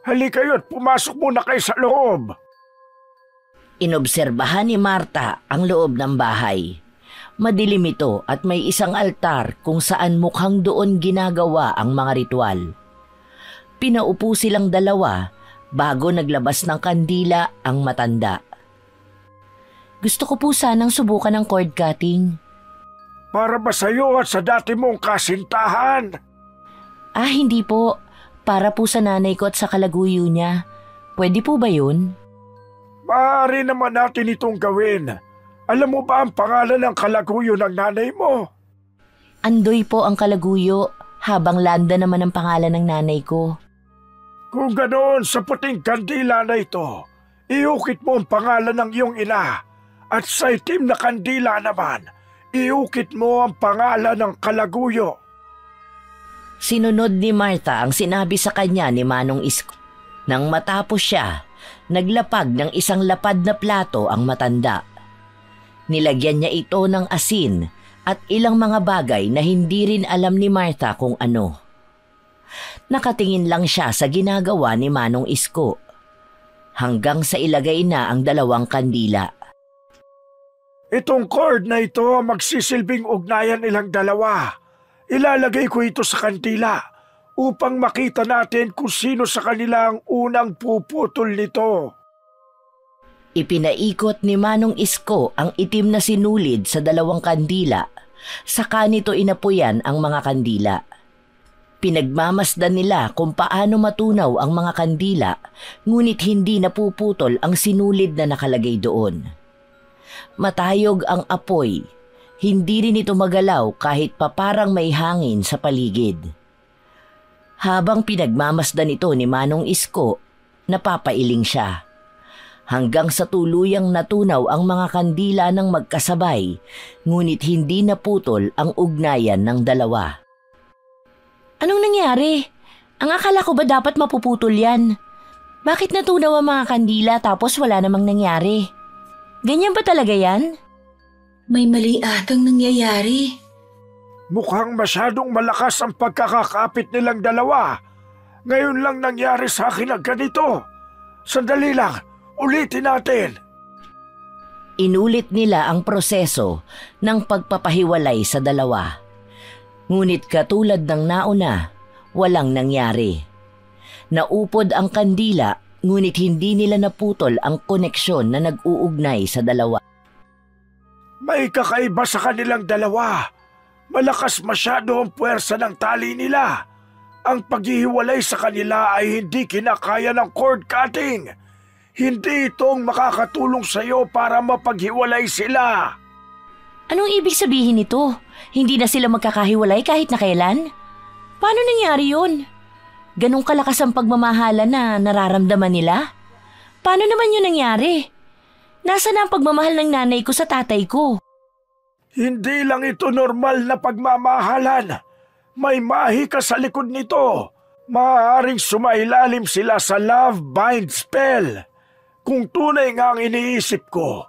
Halika kayo at pumasok muna kayo sa loob. Inobserbahan ni Martha ang loob ng bahay. Madilim ito at may isang altar kung saan mukhang doon ginagawa ang mga ritual. Pinaupo silang dalawa bago naglabas ng kandila ang matanda. Gusto ko po sanang subukan ng cord cutting. Para ba sa'yo at sa dati mong kasintahan? Hindi po. Para po sa nanay ko at sa kalaguyo niya. Pwede po ba yun? Maaari naman natin itong gawin. Alam mo ba ang pangalan ng kalaguyo ng nanay mo? Andoy po ang kalaguyo, habang Landa naman ang pangalan ng nanay ko. Kung ganoon, sa puting kandila na ito, iukit mo ang pangalan ng iyong ina. At sa itim na kandila naman, iukit mo ang pangalan ng kalaguyo. Sinunod ni Martha ang sinabi sa kanya ni Manong Isko. Nang matapos siya, naglapag ng isang lapad na plato ang matanda. Nilagyan niya ito ng asin at ilang mga bagay na hindi rin alam ni Martha kung ano. Nakatingin lang siya sa ginagawa ni Manong Isko hanggang sa ilagay na ang dalawang kandila. Itong cord na ito magsisilbing ugnayan nilang dalawa. Ilalagay ko ito sa kandila upang makita natin kung sino sa kanila ang unang puputol nito. Ipinaikot ni Manong Isko ang itim na sinulid sa dalawang kandila, saka nito inapuyan ang mga kandila. Pinagmamasdan nila kung paano matunaw ang mga kandila, ngunit hindi napuputol ang sinulid na nakalagay doon. Matayog ang apoy, hindi rin ito magalaw kahit paparang may hangin sa paligid. Habang pinagmamasdan ito ni Manong Isko, napapailing siya. Hanggang sa tuluyang natunaw ang mga kandila ng magkasabay, ngunit hindi naputol ang ugnayan ng dalawa. Anong nangyari? Ang akala ko ba dapat mapuputol yan? Bakit natunaw ang mga kandila tapos wala namang nangyari? Ganyan ba talaga yan? May mali atang nangyayari. Mukhang masyadong malakas ang pagkakakapit nilang dalawa. Ngayon lang nangyari sa akin ang ganito. Sandali lang, ulitin natin. Inulit nila ang proseso ng pagpapahiwalay sa dalawa. Ngunit katulad ng nauna, walang nangyari. Naupod ang kandila, ngunit hindi nila naputol ang koneksyon na nag-uugnay sa dalawa. May kakaiba sa kanilang dalawa. Malakas masyado ang puwersa ng tali nila. Ang paghihiwalay sa kanila ay hindi kinakaya ng cord cutting. Hindi itong makakatulong sa iyo para mapaghiwalay sila. Anong ibig sabihin nito? Hindi na sila magkakahiwalay kahit na kailan? Paano nangyari yun? Ganong kalakas ang pagmamahala na nararamdaman nila? Paano naman yun nangyari? Nasaan na ang pagmamahal ng nanay ko sa tatay ko? Hindi lang ito normal na pagmamahalan. May mahi ka sa likod nito. Maaaring sumailalim sila sa love bind spell. Kung tunay nga ang iniisip ko,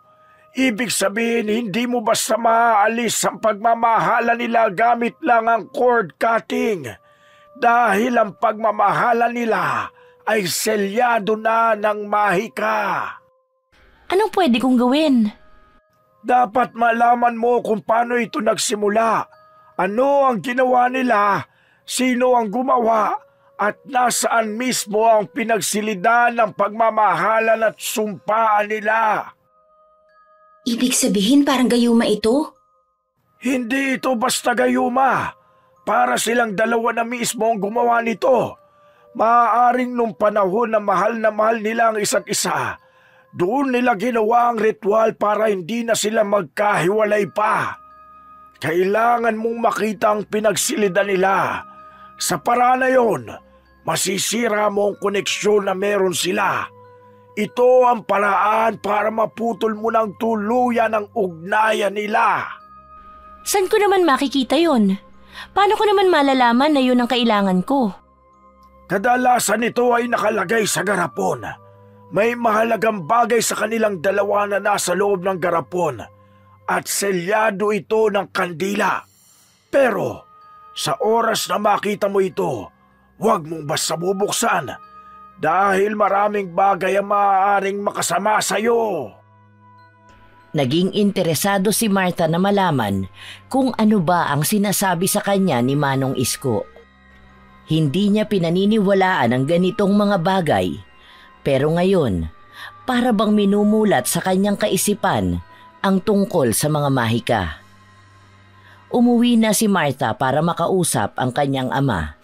ibig sabihin hindi mo basta maaalis ang pagmamahala nila gamit lang ang cord cutting. Dahil ang pagmamahala nila ay selyado na ng mahika. Anong pwede kong gawin? Dapat malaman mo kung paano ito nagsimula. Ano ang ginawa nila, sino ang gumawa, at nasaan mismo ang pinagsilidan ng pagmamahalan at sumpaan nila. Ibig sabihin parang gayuma ito? Hindi ito basta gayuma. Para silang dalawa na mismo ang gumawa nito. Maaaring nung panahon na mahal nila ang isa't isa, doon nila ginawa ang ritual para hindi na sila magkahiwalay pa. Kailangan mong makita ang pinagsilidan nila. Sa paraan na yon, masisira mo ang koneksyon na meron sila. Ito ang paraan para maputol mo ng tuluyan ang ugnayan nila. Saan ko naman makikita yon? Paano ko naman malalaman na yun ang kailangan ko? Kadalasan ito ay nakalagay sa garapon. May mahalagang bagay sa kanilang dalawa na nasa loob ng garapon at selyado ito ng kandila. Pero sa oras na makita mo ito, huwag mong basta bubuksan dahil maraming bagay ang maaaring makasama sa iyo. Naging interesado si Martha na malaman kung ano ba ang sinasabi sa kanya ni Manong Isko. Hindi niya pinaniniwalaan ang ganitong mga bagay, pero ngayon, para bang minumulat sa kanyang kaisipan ang tungkol sa mga mahika. Umuwi na si Martha para makausap ang kanyang ama.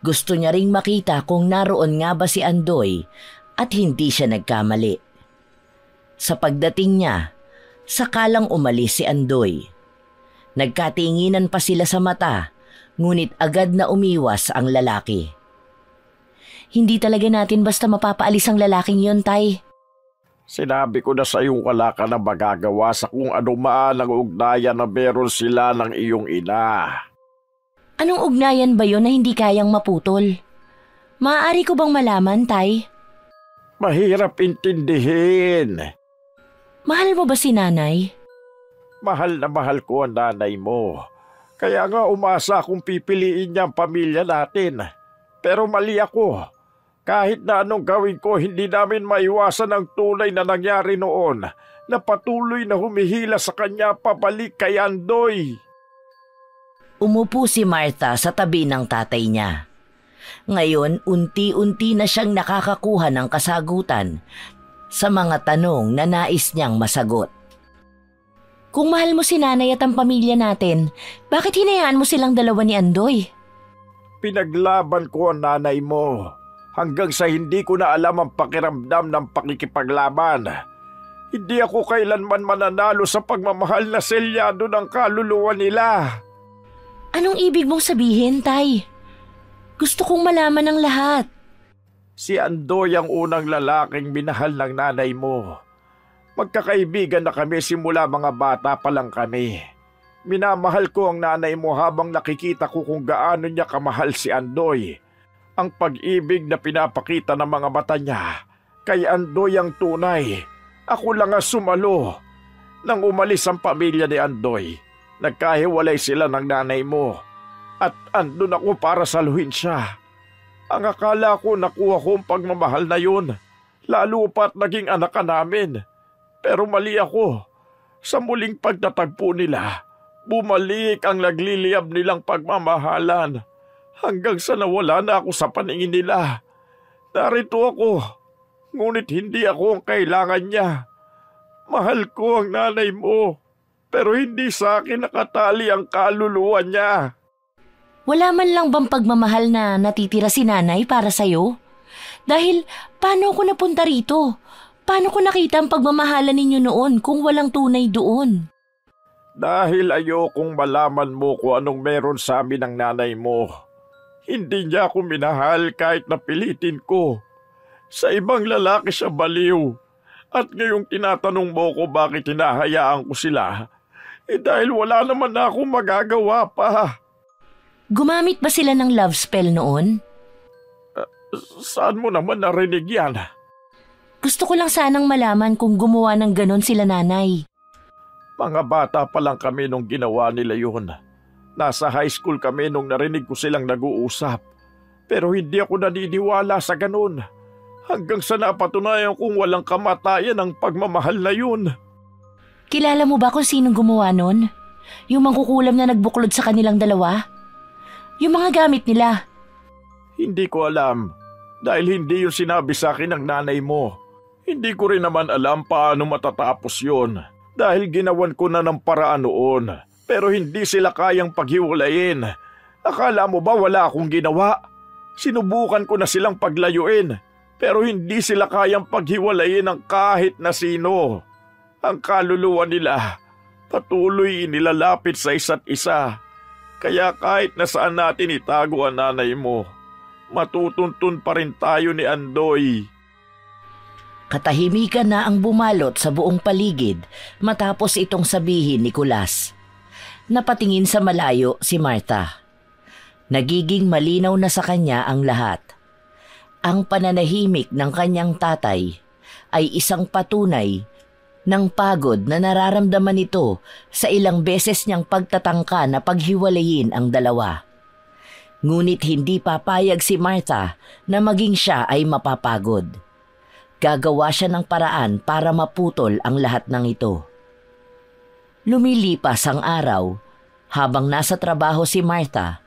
Gusto niya ring makita kung naroon nga ba si Andoy at hindi siya nagkamali. Sa pagdating niya, sakalang umalis si Andoy. Nagkatinginan pa sila sa mata, ngunit agad na umiwas ang lalaki. Hindi talaga natin basta mapapaalis ang lalaking yon, Tay. Sinabi ko na sa iyong wala ka na magagawa sa kung anuman ang ugnayan na meron sila ng iyong ina. Anong ugnayan ba yon na hindi kayang maputol? Maaari ko bang malaman, Tay? Mahirap intindihin. Mahal mo ba si nanay? Mahal na mahal ko ang nanay mo. Kaya nga umasa akong pipiliin niya ang pamilya natin. Pero mali ako. Kahit na anong gawin ko, hindi namin maiwasan ang tunay na nangyari noon na patuloy na humihila sa kanya pabalik kay Andoy. Umupo si Martha sa tabi ng tatay niya. Ngayon, unti-unti na siyang nakakakuha ng kasagutan sa mga tanong na nais niyang masagot. Kung mahal mo si nanay at ang pamilya natin, bakit hinayaan mo silang dalawa ni Andoy? Pinaglaban ko ang nanay mo hanggang sa hindi ko na alam ang pakiramdam ng pakikipaglaban. Hindi ako kailanman mananalo sa pagmamahal na selyado ng kaluluwa nila. Anong ibig mong sabihin, Tay? Gusto kong malaman ang lahat. Si Andoy ang unang lalaking minahal ng nanay mo. Magkakaibigan na kami simula mga bata pa lang kami. Minamahal ko ang nanay mo habang nakikita ko kung gaano niya kamahal si Andoy. Ang pag-ibig na pinapakita ng mga mata niya kay Andoy ang tunay. Ako lang ang sumalo. Nang umalis ang pamilya ni Andoy, nagkahiwalay sila ng nanay mo at andun ako para saluhin siya. Ang akala ko nakuha ko ang pagmamahal na yun, lalo pa't naging anak ka namin. Pero mali ako. Sa muling pagtatagpo nila, bumalik ang nagliliyab nilang pagmamahalan hanggang sa nawala na ako sa paningin nila. Narito ako, ngunit hindi ako ang kailangan niya. Mahal ko ang nanay mo, pero hindi sa akin nakatali ang kaluluwa niya. Wala man lang bang pagmamahal na natitira si nanay para sa'yo? Dahil paano ako napunta rito? Paano ko nakita ang pagmamahalan ninyo noon kung walang tunay doon? Dahil ayokong malaman mo kung anong meron sa amin ng nanay mo. Hindi niya ako minahal kahit napilitin ko. Sa ibang lalaki siya baliw. At ngayong tinatanong mo ko bakit hinahayaan ko sila, dahil wala naman na akong magagawa pa. Gumamit ba sila ng love spell noon? Saan mo naman narinig yan? Gusto ko lang sanang malaman kung gumawa ng ganon sila nanay. Mga bata pa lang kami nung ginawa nila yun. Nasa high school kami nung narinig ko silang nag-uusap. Pero hindi ako naniniwala sa ganon. hanggang sa napatunayan kong walang kamatayan ang pagmamahal na yun. Kilala mo ba kung sinong gumawa nun? Yung mangkukulam na nagbuklod sa kanilang dalawa? Yung mga gamit nila. Hindi ko alam, dahil hindi yun sinabi sa akin ng nanay mo. Hindi ko rin naman alam paano matatapos yun, dahil ginawan ko na ng paraan noon. Pero hindi sila kayang paghiwalayin. Akala mo ba wala akong ginawa? Sinubukan ko na silang paglayuin, pero hindi sila kayang paghiwalayin ng kahit na sino. Ang kaluluwa nila, patuloy inilalapit sa isa't isa. Kaya kahit nasaan natin itago ang nanay mo, matutuntun pa rin tayo ni Andoy. Katahimikan na ang bumalot sa buong paligid matapos itong sabihin ni Kulas. Napatingin sa malayo si Martha. Nagiging malinaw na sa kanya ang lahat. Ang pananahimik ng kanyang tatay ay isang patunay ng pagod na nararamdaman nito sa ilang beses niyang pagtatangka na paghiwalayin ang dalawa. Ngunit hindi papayag si Martha na maging siya ay mapapagod. Gagawa siya ng paraan para maputol ang lahat ng ito. Lumilipas ang araw, habang nasa trabaho si Martha,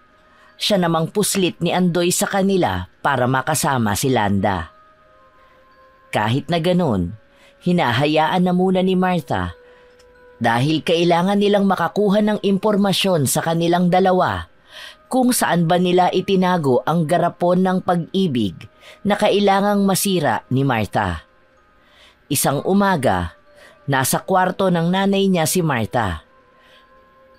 siya namang puslit ni Andoy sa kanila para makasama si Landa. Kahit na ganon, hinahayaan na muna ni Martha dahil kailangan nilang makakuha ng impormasyon sa kanilang dalawa kung saan ba nila itinago ang garapon ng pag-ibig na kailangang masira ni Martha. Isang umaga, nasa kwarto ng nanay niya si Martha.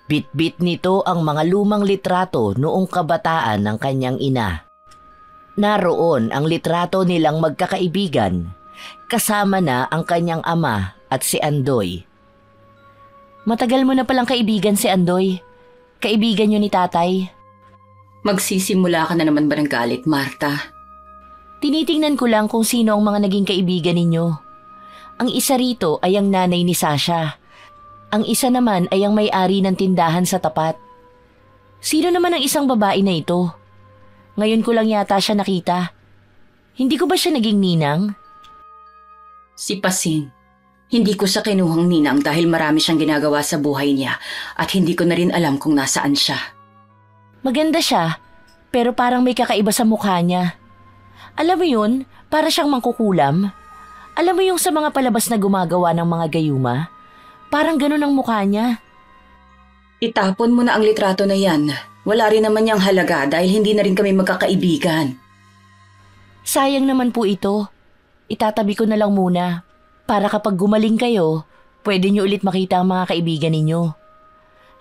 Bit-bit nito ang mga lumang litrato noong kabataan ng kanyang ina. Naroon ang litrato nilang magkakaibigan, kasama na ang kanyang ama at si Andoy. Matagal mo na palang kaibigan si Andoy. Kaibigan niyo ni tatay. Magsisimula ka na naman ba ng galit, Martha? Tinitingnan ko lang kung sino ang mga naging kaibigan ninyo. Ang isa rito ay ang nanay ni Sasha. Ang isa naman ay ang may-ari ng tindahan sa tapat. Sino naman ang isang babae na ito? Ngayon ko lang yata siya nakita. Hindi ko ba siya naging ninang? Si Pasing. Hindi ko siya kinuhang ninang dahil marami siyang ginagawa sa buhay niya at hindi ko na rin alam kung nasaan siya. Maganda siya, pero parang may kakaiba sa mukha niya. Alam mo yun, para siyang mangkukulam. Alam mo yung sa mga palabas na gumagawa ng mga gayuma? Parang ganun ang mukha niya. Itapon mo na ang litrato na yan. Wala rin naman niyang halaga dahil hindi na rin kami magkakaibigan. Sayang naman po ito. Itatabi ko na lang muna. Para kapag gumaling kayo, pwede niyo ulit makita ang mga kaibigan ninyo.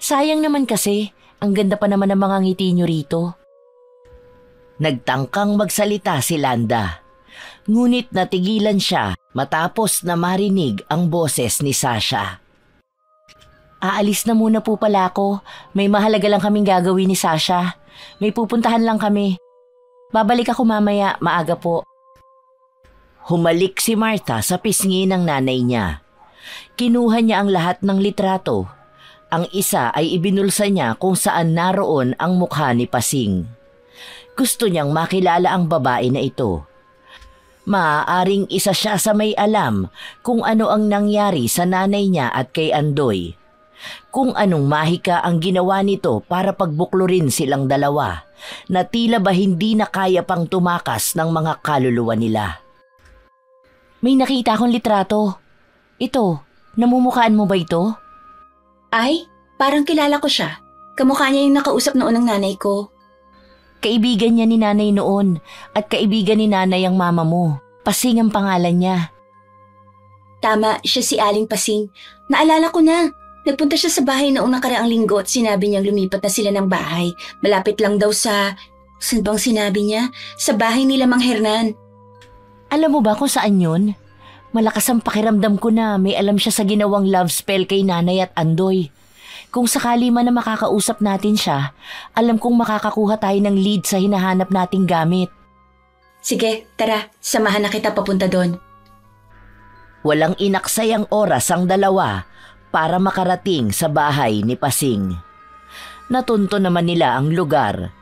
Sayang naman kasi, ang ganda pa naman ng mga ngiti niyo rito. Nagtangkang magsalita si Landa. Ngunit natigilan siya matapos na marinig ang boses ni Sasha. Aalis na muna po pala ako. May mahalaga lang kaming gagawin ni Sasha. May pupuntahan lang kami. Babalik ako mamaya, maaga po. Humalik si Martha sa pisngi ng nanay niya. Kinuha niya ang lahat ng litrato. Ang isa ay ibinulsa niya kung saan naroon ang mukha ni Pasing. Gusto niyang makilala ang babae na ito. Maaaring isa siya sa may alam kung ano ang nangyari sa nanay niya at kay Andoy. Kung anong mahika ang ginawa nito para pagbuklurin silang dalawa na tila ba hindi na kaya pang tumakas ng mga kaluluwa nila. May nakita akong litrato. Ito, namumukhaan mo ba ito? Ay, parang kilala ko siya. Kamukha niya yung nakausap noon ng nanay ko. Kaibigan niya ni nanay noon at kaibigan ni nanay ang mama mo. Pasing ang pangalan niya. Tama, siya si Aling Pasing. Naalala ko na. Nagpunta siya sa bahay noong nakaraang linggo at sinabi niyang lumipat na sila ng bahay. Malapit lang daw sa... Saan bang sinabi niya? Sa bahay nila Mang Hernan. Alam mo ba kung saan yun? Malakas ang pakiramdam ko na may alam siya sa ginawang love spell kay nanay at Andoy. Kung sakali man na makakausap natin siya, alam kong makakakuha tayo ng lead sa hinahanap nating gamit. Sige, tara. Samahan na kita papunta doon. Walang inaksayang oras ang dalawa para makarating sa bahay ni Pasing. Natunto naman nila ang lugar.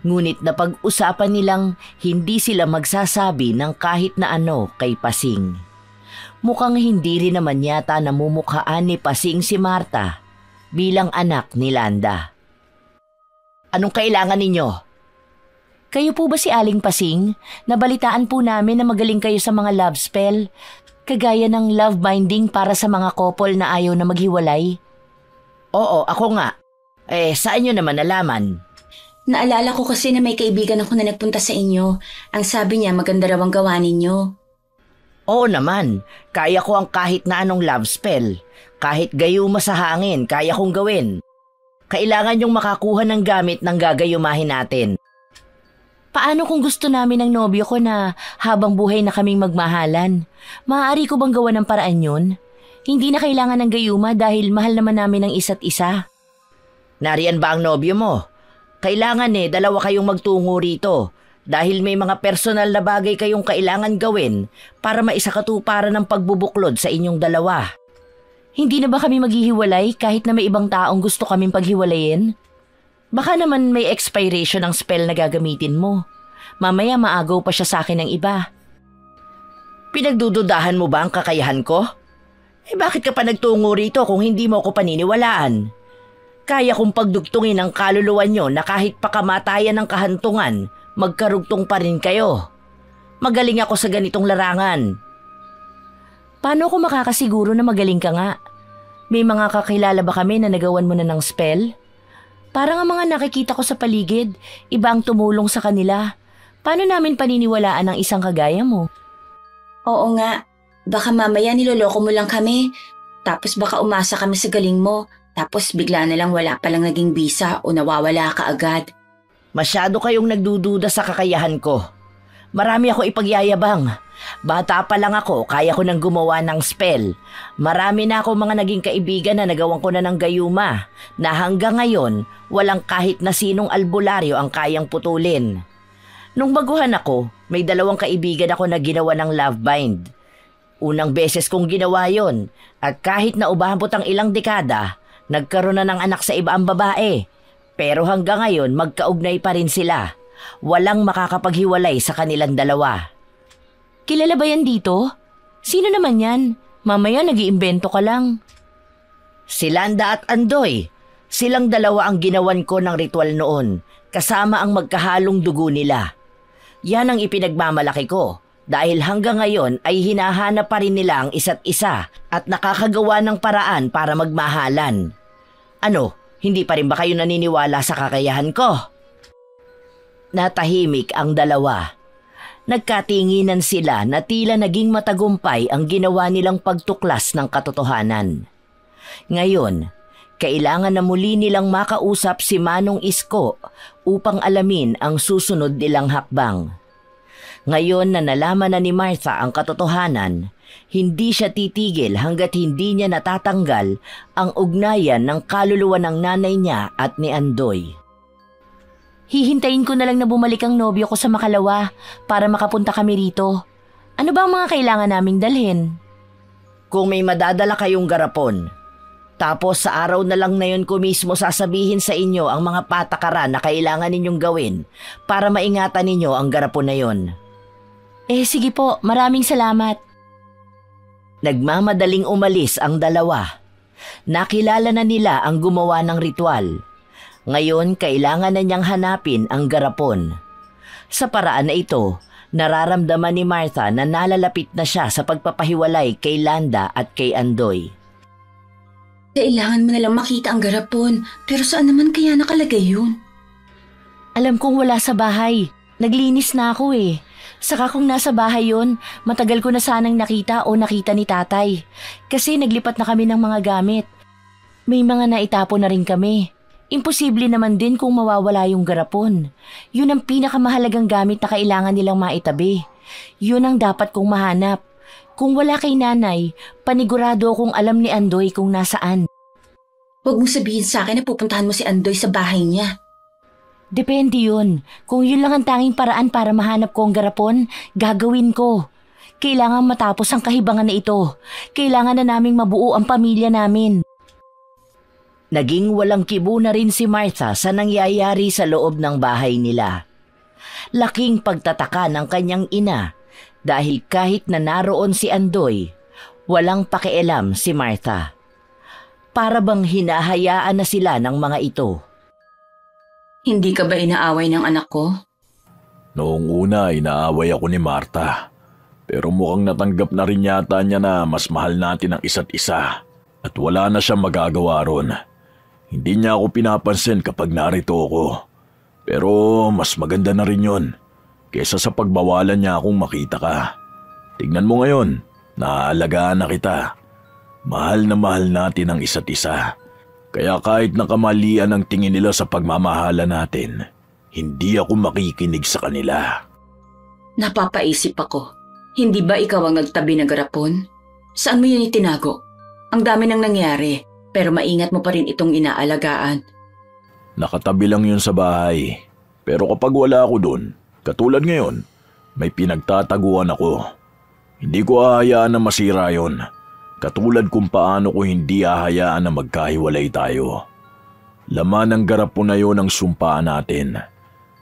Ngunit napag-usapan nilang hindi sila magsasabi ng kahit na ano kay Pasing. Mukhang hindi rin naman yata namumukhaan ni Pasing si Marta bilang anak ni Landa. Anong kailangan ninyo? Kayo po ba si Aling Pasing? Nabalitaan po namin na magaling kayo sa mga love spell, kagaya ng love binding para sa mga couple na ayaw na maghiwalay. Oo, ako nga. Saan nyo naman nalaman? Naalala ko kasi na may kaibigan ako na nagpunta sa inyo. Ang sabi niya maganda raw ang gawa ninyo. Oo naman, kaya ko ang kahit na anong love spell. Kahit gayuma sa hangin, kaya kong gawin. Kailangan yung makakuha ng gamit ng gagayumahin natin. Paano kung gusto namin ng nobyo ko na habang buhay na kaming magmahalan? Maaari ko bang gawa ng paraan yun? Hindi na kailangan ng gayuma dahil mahal naman namin ang isa't isa. Nariyan ba ang nobyo mo? Kailangan dalawa kayong magtungo rito dahil may mga personal na bagay kayong kailangan gawin para maisakatuparan ng pagbubuklod sa inyong dalawa. Hindi na ba kami maghihiwalay kahit na may ibang taong gusto kaming paghiwalayin? Baka naman may expiration ng spell na gagamitin mo. Mamaya maagaw pa siya sa akin ng iba. Pinagdududahan mo ba ang kakayahan ko? Bakit ka pa nagtungo rito kung hindi mo ako paniniwalaan? Kaya kong pagdugtungin ang kaluluwa nyo na kahit pakamatayan ng kahantungan, magkarugtong pa rin kayo. Magaling ako sa ganitong larangan. Paano ko makakasiguro na magaling ka nga? May mga kakilala ba kami na nagawan mo na ng spell? Parang ang mga nakikita ko sa paligid, iba ang tumulong sa kanila. Paano namin paniniwalaan ang isang kagaya mo? Oo nga, baka mamaya niloloko mo lang kami. Tapos baka umasa kami sa galing mo. Tapos bigla na lang wala palang naging bisa o nawawala ka agad. Masyado kayong nagdududa sa kakayahan ko. Marami ako ipagyayabang. Bata pa lang ako, kaya ko nang gumawa ng spell. Marami na ako mga naging kaibigan na nagawan ko na ng gayuma, na hanggang ngayon, walang kahit na sinong albularyo ang kayang putulin. Nung baguhan ako, may 2 kaibigan ako na ginawa ng love bind. Unang beses kong ginawa yon, at kahit na umabot ang ilang dekada, nagkaroon na ng anak sa iba ang babae. Pero hanggang ngayon, magkaugnay pa rin sila. Walang makakapaghiwalay sa kanilang 2. Kilala ba yan dito? Sino naman yan? Mamaya nag-iimbento ka lang. Si Landa at Andoy. Silang 2 ang ginawan ko ng ritual noon, kasama ang magkahalong dugo nila. Yan ang ipinagmamalaki ko. Dahil hanggang ngayon ay hinahanap pa rin nila ang isa't isa at nakakagawa ng paraan para magmahalan. Ano, hindi pa rin ba kayo naniniwala sa kakayahan ko? Natahimik ang 2. Nagkatinginan sila na tila naging matagumpay ang ginawa nilang pagtuklas ng katotohanan. Ngayon, kailangan na muli nilang makausap si Manong Isko upang alamin ang susunod nilang hakbang. Ngayon na nalaman na ni Martha ang katotohanan, hindi siya titigil hanggat hindi niya natatanggal ang ugnayan ng kaluluwa ng nanay niya at ni Andoy. Hihintayin ko na lang na bumalik ang nobyo ko sa Makalawa para makapunta kami rito. Ano ba ang mga kailangan naming dalhin? Kung may madadala kayong garapon, tapos sa araw na lang na yun ko mismo sasabihin sa inyo ang mga patakaran na kailangan ninyong gawin para maingatan ninyo ang garapon na yun. Sige po, maraming salamat. Nagmamadaling umalis ang 2. Nakilala na nila ang gumawa ng ritual. Ngayon, kailangan na niyang hanapin ang garapon. Sa paraan na ito, nararamdaman ni Martha na nalalapit na siya sa pagpapahiwalay kay Landa at kay Andoy. Kailangan mo na lang makita ang garapon, pero saan naman kaya nakalagay yun? Alam kong wala sa bahay. Naglinis na ako eh. Saka kung nasa bahay yun, matagal ko na sanang nakita o nakita ni tatay. Kasi naglipat na kami ng mga gamit. May mga naitapon na rin kami. Imposible naman din kung mawawala yung garapon. Yun ang pinakamahalagang gamit na kailangan nilang maitabi. Yun ang dapat kong mahanap. Kung wala kay nanay, panigurado akong alam ni Andoy kung nasaan. Huwag mong sabihin sa akin na pupuntahan mo si Andoy sa bahay niya. Depende yun. Kung yun lang ang tanging paraan para mahanap ko ang garapon, gagawin ko. Kailangan matapos ang kahibangan na ito. Kailangan na naming mabuo ang pamilya namin. Naging walang kibo na rin si Martha sa nangyayari sa loob ng bahay nila. Laking pagtataka ng kanyang ina dahil kahit na naroon si Andoy, walang pakialam si Martha. Para bang hinahayaan na sila ng mga ito. Hindi ka ba inaaway ng anak ko? Noong una, inaaway ako ni Martha. Pero mukhang natanggap na rin yata niya na mas mahal natin ang isa't isa. At wala na siyang magagawa ron. Hindi niya ako pinapansin kapag narito ako. Pero mas maganda na rin yun kaysa sa pagbawalan niya akong makita ka. Tignan mo ngayon, naaalagaan na kita. Mahal na mahal natin ang isa't isa. Kaya kahit nakamalian ang tingin nila sa pagmamahala natin, hindi ako makikinig sa kanila. Napapaisip ako. Hindi ba ikaw ang nagtabi ng garapon? Saan mo yun itinago? Ang dami nang nangyari, pero maingat mo pa rin itong inaalagaan. Nakatabi lang yun sa bahay. Pero kapag wala ako dun, katulad ngayon, may pinagtataguan ako. Hindi ko hahayaan na masira yun. Katulad kung paano ko hindi hahayaan na magkahiwalay tayo. Laman ng garapon na yun ang sumpaan natin.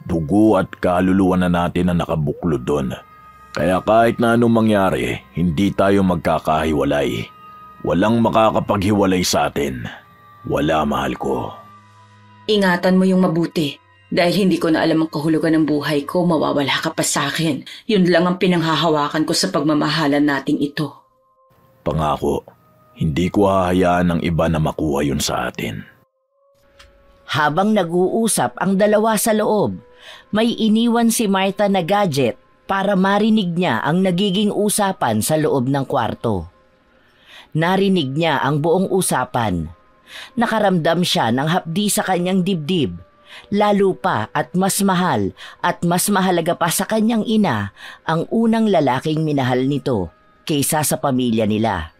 Dugo at kaluluwa na natin ang nakabuklod doon. Kaya kahit na anong mangyari, hindi tayo magkakahiwalay. Walang makakapaghiwalay sa atin. Wala, mahal ko. Ingatan mo yung mabuti. Dahil hindi ko na alam ang kahulugan ng buhay ko, mawawala ka pa sa akin. Yun lang ang pinanghahawakan ko sa pagmamahalan nating ito. Pangako, hindi ko hahayaan ng iba na makuha yun sa atin. Habang nag-uusap ang dalawa sa loob, may iniwan si Martha na gadget para marinig niya ang nagiging usapan sa loob ng kwarto. Narinig niya ang buong usapan. Nakaramdam siya ng hapdi sa kanyang dibdib, lalo pa at mas mahalaga pa sa kanyang ina ang unang lalaking minahal nito kaysa sa pamilya nila.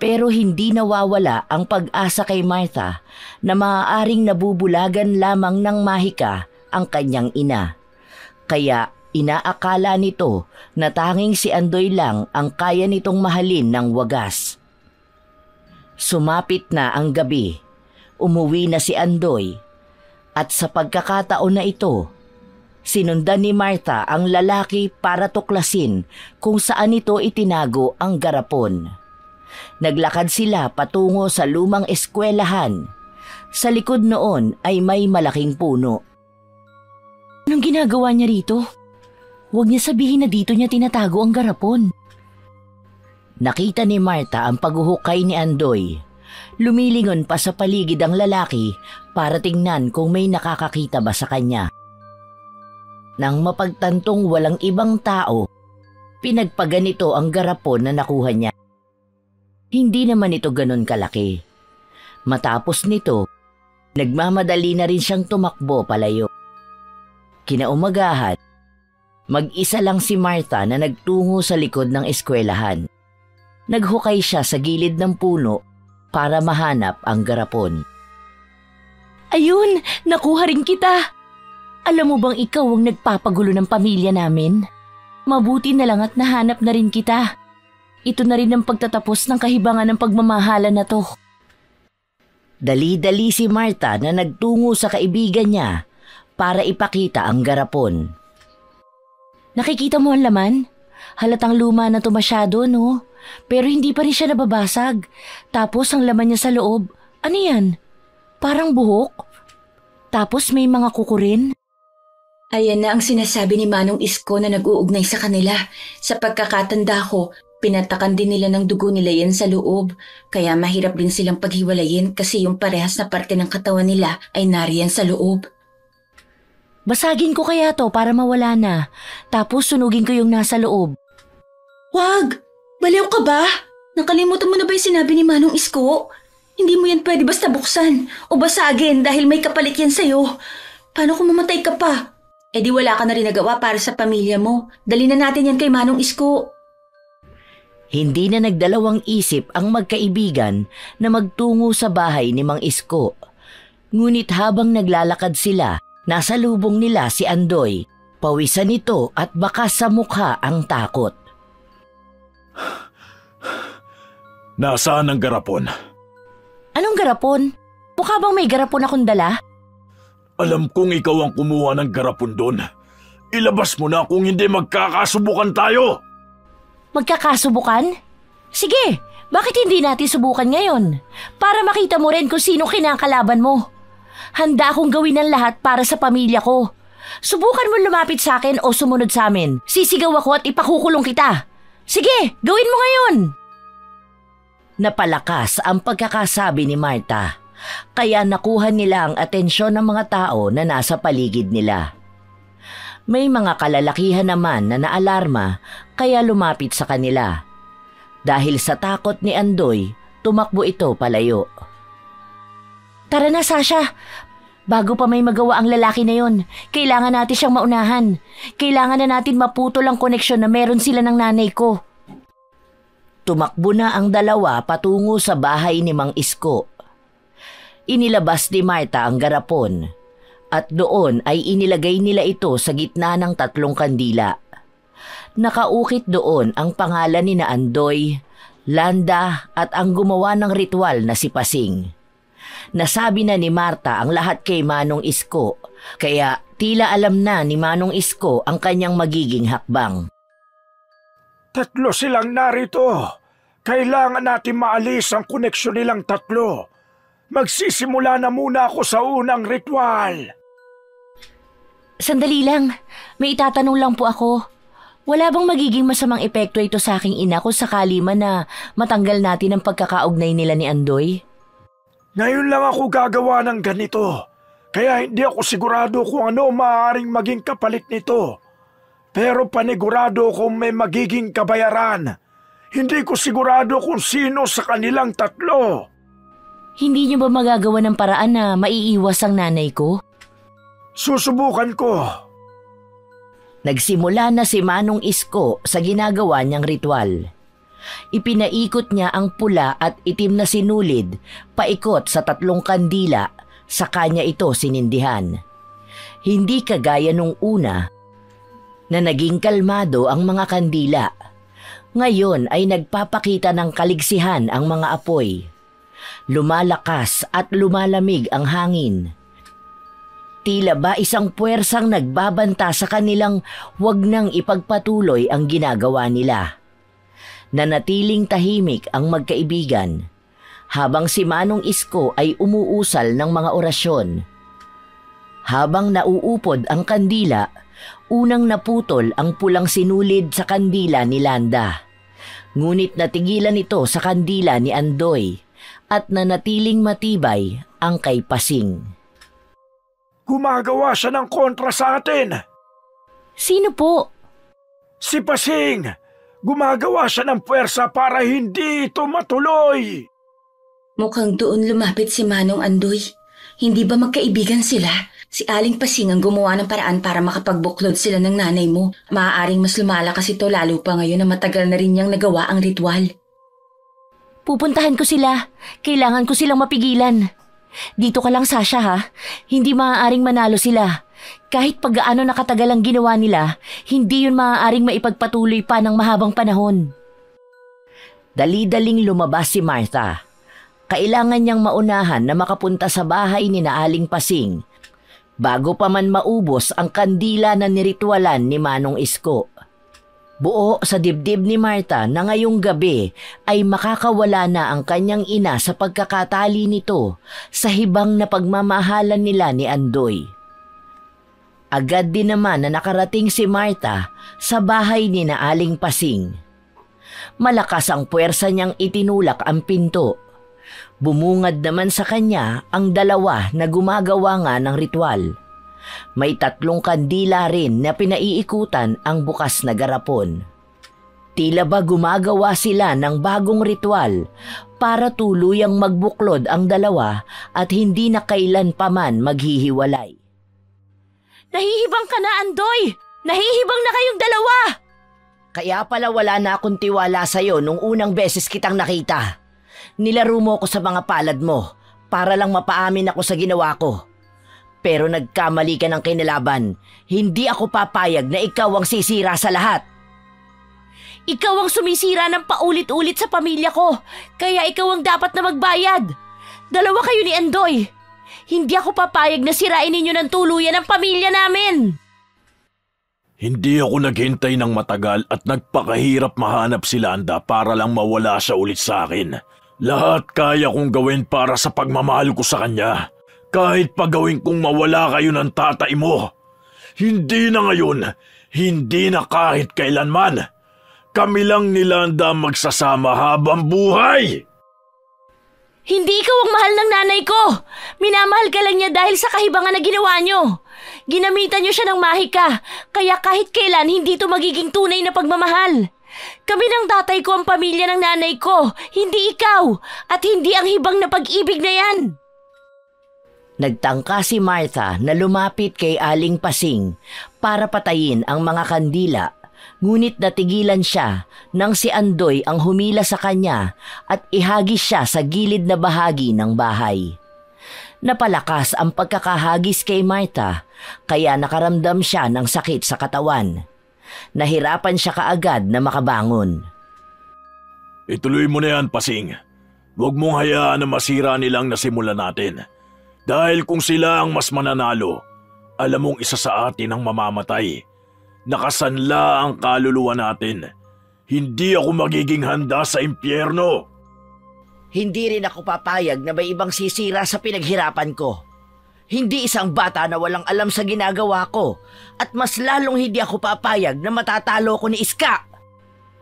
Pero hindi nawawala ang pag-asa kay Martha na maaaring nabubulagan lamang ng mahika ang kanyang ina. Kaya inaakala nito na tanging si Andoy lang ang kaya nitong mahalin ng wagas. Sumapit na ang gabi. Umuwi na si Andoy. At sa pagkakataon na ito, sinundan ni Martha ang lalaki para tuklasin kung saan ito itinago ang garapon. Naglakad sila patungo sa lumang eskwelahan. Sa likod noon ay may malaking puno. Anong ginagawa niya rito? Huwag niya sabihin na dito niya tinatago ang garapon. Nakita ni Martha ang paghuhukay ni Andoy. Lumilingon pa sa paligid ang lalaki para tingnan kung may nakakakita ba sa kanya. Nang mapagtantong walang ibang tao, pinagpaganito ang garapon na nakuha niya. Hindi naman ito ganon kalaki. Matapos nito, nagmamadali na rin siyang tumakbo palayo. Kinaumagahan, mag-isa lang si Martha na nagtungo sa likod ng eskwelahan. Naghukay siya sa gilid ng puno para mahanap ang garapon. Ayun! Nakuha rin kita! Alam mo bang ikaw ang nagpapagulo ng pamilya namin? Mabuti na lang at nahanap na rin kita. Ito na rin ang pagtatapos ng kahibangan ng pagmamahalan na to. Dali-dali si Martha na nagtungo sa kaibigan niya para ipakita ang garapon. Nakikita mo ang laman? Halatang luma na to masyado, no? Pero hindi pa rin siya nababasag. Tapos ang laman niya sa loob, ano yan? Parang buhok? Tapos may mga kuko rin? Ayan na ang sinasabi ni Manong Isko na nag-uugnay sa kanila. Sa pagkakatanda ko, pinatakan din nila ng dugo nila yan sa loob. Kaya mahirap din silang paghiwalayin kasi yung parehas na parte ng katawan nila ay nariyan sa loob. Basagin ko kaya to para mawala na. Tapos sunugin ko yung nasa loob. Wag! Baliw ka ba? Nakalimutan mo na ba yung sinabi ni Manong Isko? Hindi mo yan pwede basta buksan o basagin dahil may kapalit yan sa'yo. Paano kung mamatay ka pa? Eh di wala ka na rin nagawa para sa pamilya mo. Dali na natin yan kay Manong Isko. Hindi na nagdalawang isip ang magkaibigan na magtungo sa bahay ni Mang Isko. Ngunit habang naglalakad sila, nasa lubong nila si Andoy. Pawisan nito at baka sa mukha ang takot. Nasaan ang garapon? Anong garapon? Mukha bang may garapon akong dala? Alam kong ikaw ang kumuha ng garapon doon. Ilabas mo na kung hindi magkakasubukan tayo. Magkakasubukan? Sige, bakit hindi natin subukan ngayon? Para makita mo rin kung sino kinakalaban mo. Handa akong gawin ang lahat para sa pamilya ko. Subukan mo lumapit sa akin o sumunod sa amin. Sisigaw ako at ipakukulong kita. Sige, gawin mo ngayon! Napalakas ang pagkakasabi ni Martha, kaya nakuha nila ang atensyon ng mga tao na nasa paligid nila. May mga kalalakihan naman na naalarma kaya lumapit sa kanila. Dahil sa takot ni Andoy, tumakbo ito palayo. Tara na, Sasha. Bago pa may magawa ang lalaki na yon, kailangan natin siyang maunahan. Kailangan na natin maputol ang koneksyon na meron sila ng nanay ko. Tumakbo na ang dalawa patungo sa bahay ni Mang Isko. Inilabas ni Martha ang garapon at doon ay inilagay nila ito sa gitna ng 3 kandila. Nakaukit doon ang pangalan ni Andoy, Landa at ang gumawa ng ritual na si Pasing. Nasabi na ni Martha ang lahat kay Manong Isko, kaya tila alam na ni Manong Isko ang kanyang magiging hakbang. 3 silang narito. Kailangan natin maalis ang koneksyon nilang 3. Magsisimula na muna ako sa unang ritual. Sandali lang, may itatanong lang po ako. Wala bang magiging masamang epekto ito sa aking ina kung sakali man na matanggal natin ang pagkakaugnay nila ni Andoy? Ngayon lang ako gagawa ng ganito, kaya hindi ako sigurado kung ano maaaring maging kapalit nito. Pero panigurado kung may magiging kabayaran. Hindi ko sigurado kung sino sa kanilang 3. Hindi niyo ba magagawa ng paraan na maiiwas ang nanay ko? Susubukan ko. Nagsimula na si Manong Isko sa ginagawa niyang ritual. Ipinaikot niya ang pula at itim na sinulid paikot sa 3 kandila, sa kanya ito sinindihan. Hindi kagaya nung una na naging kalmado ang mga kandila. Ngayon ay nagpapakita ng kaligsihan ang mga apoy. Lumalakas at lumalamig ang hangin. Tila ba isang puwersang nagbabanta sa kanilang huwag nang ipagpatuloy ang ginagawa nila. Nanatiling tahimik ang magkaibigan habang si Manong Isko ay umuusal ng mga orasyon. Habang nauupod ang kandila, unang naputol ang pulang sinulid sa kandila ni Landa. Ngunit natigilan ito sa kandila ni Andoy at nanatiling matibay ang kay Pasing. Gumagawa siya ng kontra sa atin. Sino po? Si Pasing. Gumagawa siya ng puwersa para hindi ito matuloy. Mukhang doon lumapit si Manong Andoy. Hindi ba magkaibigan sila? Si Aling Pasing ang gumawa ng paraan para makapagbuklod sila ng nanay mo. Maaaring mas lumalakas ito lalo pa ngayon na matagal na rin niyang nagawa ang ritual. Pupuntahan ko sila. Kailangan ko silang mapigilan. Dito ka lang, Sasha, ha? Hindi maaaring manalo sila. Kahit pag-gaano nakatagal ang ginawa nila, hindi yun maaaring maipagpatuloy pa ng mahabang panahon. Dali-daling lumabas si Martha. Kailangan niyang maunahan na makapunta sa bahay ni Aling Pasing bago pa man maubos ang kandila na niritwalan ni Manong Isko. Buo sa dibdib ni Martha na ngayong gabi ay makakawala na ang kanyang ina sa pagkakatali nito sa hibang na pagmamahalan nila ni Andoy. Agad din naman na nakarating si Martha sa bahay ni Aling Pasing. Malakas ang puwersa niyang itinulak ang pinto. Bumungad naman sa kanya ang 2 na gumagawa nga ng ritual. May 3 kandila rin na pinaiikutan ang bukas na garapon. Tila ba gumagawa sila ng bagong ritual para tuluyang magbuklod ang 2 at hindi na kailan paman maghihiwalay. Nahihibang ka na, Andoy! Nahihibang na kayong 2! Kaya pala wala na akong tiwala sa'yo nung unang beses kitang nakita. Nilaro mo ko sa mga palad mo para lang mapaamin ako sa ginawa ko. Pero nagkamali ka ng kinalaban. Hindi ako papayag na ikaw ang sisira sa lahat. Ikaw ang sumisira ng paulit-ulit sa pamilya ko, kaya ikaw ang dapat na magbayad. Dalawa kayo ni Andoy. Hindi ako papayag na sirain ninyo ng tuluyan ang pamilya namin. Hindi ako naghintay ng matagal at nagpakahirap mahanap si Landa para lang mawala siya ulit sa akin. Lahat kaya kong gawin para sa pagmamahal ko sa kanya. Kahit pagawin kong mawala kayo ng tatay mo. Hindi na ngayon, hindi na kahit kailanman. Kami lang ni Landa magsasama habang buhay. Hindi ikaw ang mahal ng nanay ko. Minamahal ka lang niya dahil sa kahibangan na ginawa niyo. Ginamitan niyo siya ng mahika, kaya kahit kailan hindi ito magiging tunay na pagmamahal. Kami ng tatay ko ang pamilya ng nanay ko, hindi ikaw, at hindi ang hibang na pag-ibig na yan. Nagtangka si Martha na lumapit kay Aling Pasing para patayin ang mga kandila, ngunit natigilan siya nang si Andoy ang humila sa kanya at ihagis siya sa gilid na bahagi ng bahay. Napalakas ang pagkakahagis kay Martha, kaya nakaramdam siya ng sakit sa katawan. Nahirapan siya kaagad na makabangon. Ituloy mo na yan, Pasing. Huwag mong hayaan na masira nilang nasimulan natin. Dahil kung sila ang mas mananalo, alam mong isa sa atin ang mamamatay. Nakasanla ang kaluluwa natin. Hindi ako magiging handa sa impyerno. Hindi rin ako papayag na may ibang sisira sa pinaghirapan ko. Hindi isang bata na walang alam sa ginagawa ko at mas lalong hindi ako papayag na matatalo ko ni Iska.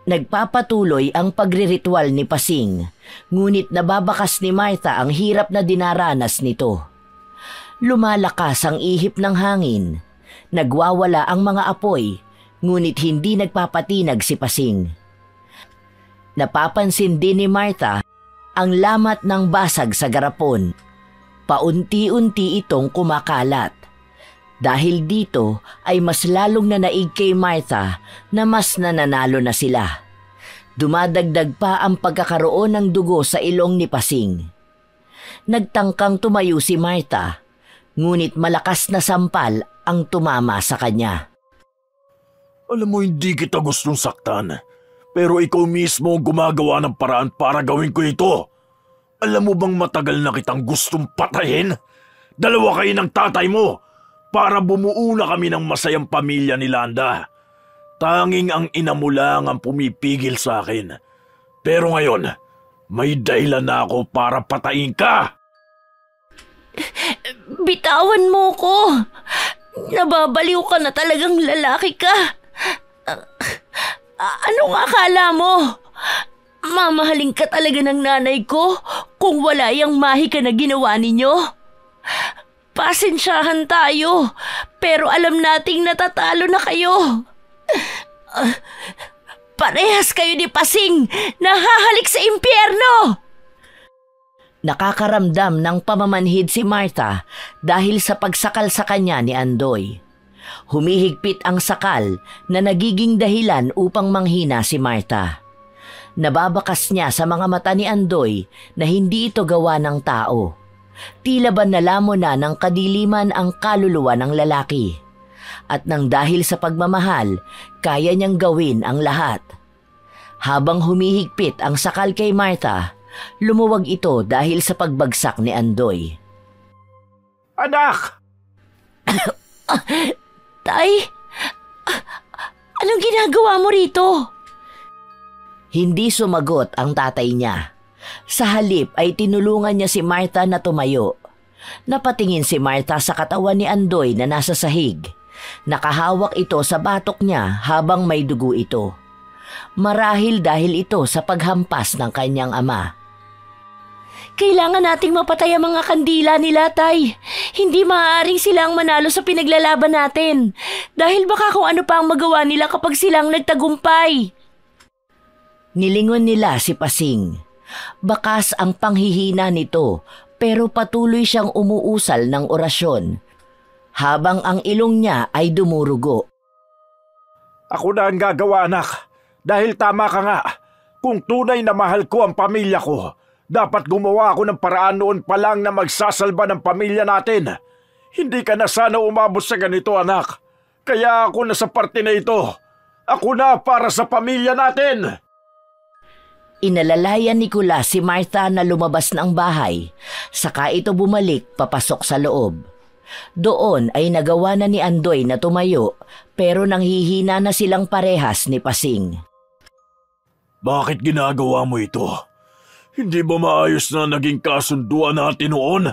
Nagpapatuloy ang pagriritual ni Pasing, ngunit nababakas ni Martha ang hirap na dinaranas nito. Lumalakas ang ihip ng hangin. Nagwawala ang mga apoy, ngunit hindi nagpapatinag si Pasing. Napapansin din ni Martha ang lamat ng basag sa garapon. Paunti-unti itong kumakalat. Dahil dito ay mas lalong nanaig kay Martha na mas nananalo na sila. Dumadagdag pa ang pagkakaroon ng dugo sa ilong ni Pasing. Nagtangkang tumayo si Martha, ngunit malakas na sampal ang tumama sa kanya. Alam mo, hindi kita gustong saktan, pero ikaw mismo ang gumagawa ng paraan para gawin ko ito. Alam mo bang matagal na kitang gustong patayin? Dalawa kayo ng tatay mo para bumuo na kami ng masayang pamilya ni Landa. Tanging ang ina mo lang ang pumipigil sa akin. Pero ngayon, may dahilan na ako para patayin ka. Bitawan mo ko. Nababaliw ka na talagang lalaki ka. Anong akala mo? Mamahalin ka talaga ng nanay ko kung wala yung mahika na ginawa ninyo? Pasensyahan tayo, pero alam nating natatalo na kayo. Parehas kayo ni Pasing na hahalik sa impyerno! Nakakaramdam ng pamamanhid si Martha dahil sa pagsakal sa kanya ni Andoy. Humihigpit ang sakal na nagiging dahilan upang manghina si Martha. Nababakas niya sa mga mata ni Andoy na hindi ito gawa ng tao. Tila ba nalamon na ng kadiliman ang kaluluwa ng lalaki. At nang dahil sa pagmamahal, kaya niyang gawin ang lahat. Habang humihigpit ang sakal kay Martha, lumuwag ito dahil sa pagbagsak ni Andoy. Anak! Tay, anong ginagawa mo rito? Hindi sumagot ang tatay niya. Sa halip ay tinulungan niya si Martha na tumayo. Napatingin si Martha sa katawan ni Andoy na nasa sahig. Nakahawak ito sa batok niya habang may dugo ito. Marahil dahil ito sa paghampas ng kanyang ama. Kailangan nating mapatay ang mga kandila nila, Tay. Hindi maaaring silang manalo sa pinaglalaban natin. Dahil baka kung ano pa ang magawa nila kapag silang nagtagumpay. Nilingon nila si Pasing. Bakas ang panghihina nito pero patuloy siyang umuusal ng orasyon habang ang ilong niya ay dumurugo. Ako na ang gagawa, anak. Dahil tama ka nga. Kung tunay na mahal ko ang pamilya ko, dapat gumawa ako ng paraan noon pa lang na magsasalba ng pamilya natin. Hindi ka na sana umabot sa ganito, anak. Kaya ako na sa parte na ito. Ako na para sa pamilya natin. Inalalayan ni Kulas si Martha na lumabas ng bahay, saka ito bumalik papasok sa loob. Doon ay nagawa na ni Andoy na tumayo, pero nanghihina na silang parehas ni Pasing. Bakit ginagawa mo ito? Hindi ba maayos na naging kasunduan natin noon?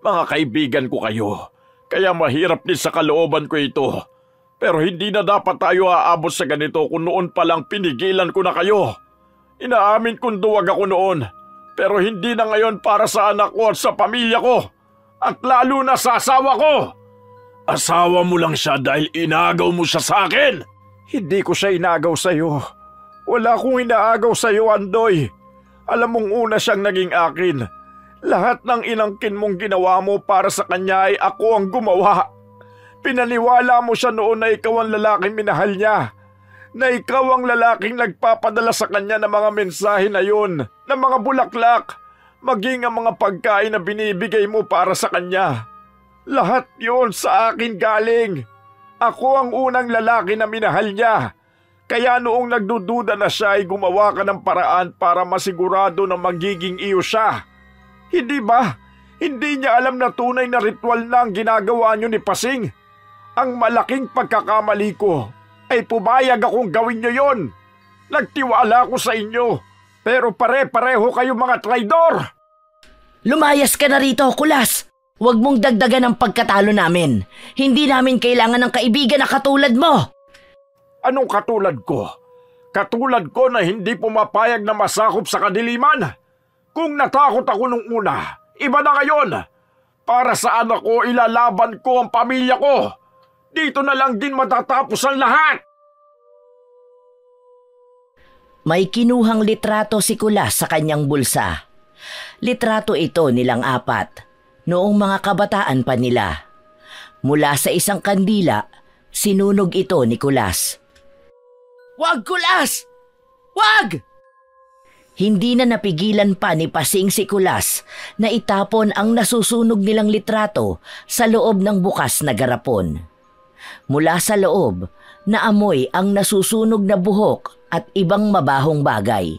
Mga kaibigan ko kayo, kaya mahirap din sa kalooban ko ito. Pero hindi na dapat tayo aabot sa ganito kung noon palang pinigilan ko na kayo. Inaamin kong duwag ako noon, pero hindi na ngayon para sa anak ko at sa pamilya ko. At lalo na sa asawa ko. Asawa mo lang siya dahil inagaw mo siya sa akin. Hindi ko siya inagaw sa iyo. Wala akong inaagaw sa iyo, Andoy. Alam mong una siyang naging akin. Lahat ng inangkin mong ginawa mo para sa kanya ay ako ang gumawa. Pinaniwala mo siya noon na ikaw ang lalaking minahal niya. Na ikaw ang lalaking nagpapadala sa kanya ng mga mensahe na yun, ng mga bulaklak, maging ang mga pagkain na binibigay mo para sa kanya. Lahat yun sa akin galing. Ako ang unang lalaki na minahal niya. Kaya noong nagdududa na siya ay gumawa ka ng paraan para masigurado na magiging iyo siya. Hindi ba? Hindi niya alam na tunay na ritual na ang ginagawa niyo ni Pasing. Ang malaking pagkakamali ko ay pumayag akong gawin niyo yon. Nagtiwala ako sa inyo, pero pare-pareho kayo mga traidor! Lumayas ka na rito, Kulas! Huwag mong dagdagan ang pagkatalo namin. Hindi namin kailangan ng kaibigan na katulad mo! Anong katulad ko? Katulad ko na hindi pumapayag na masakop sa kadiliman? Kung natakot ako nung una, iba na ngayon. Para saan ako ilalaban ko ang pamilya ko? Dito na lang din matatapos ang lahat! May kinuhang litrato si Kulas sa kanyang bulsa. Litrato ito nilang apat, noong mga kabataan pa nila. Mula sa isang kandila, sinunog ito ni Kulas. "Wag, Kulas! Wag!" Hindi na napigilan pa ni Pasing si Kulas na itapon ang nasusunog nilang litrato sa loob ng bukas na garapon. Mula sa loob, naamoy ang nasusunog na buhok at ibang mabahong bagay.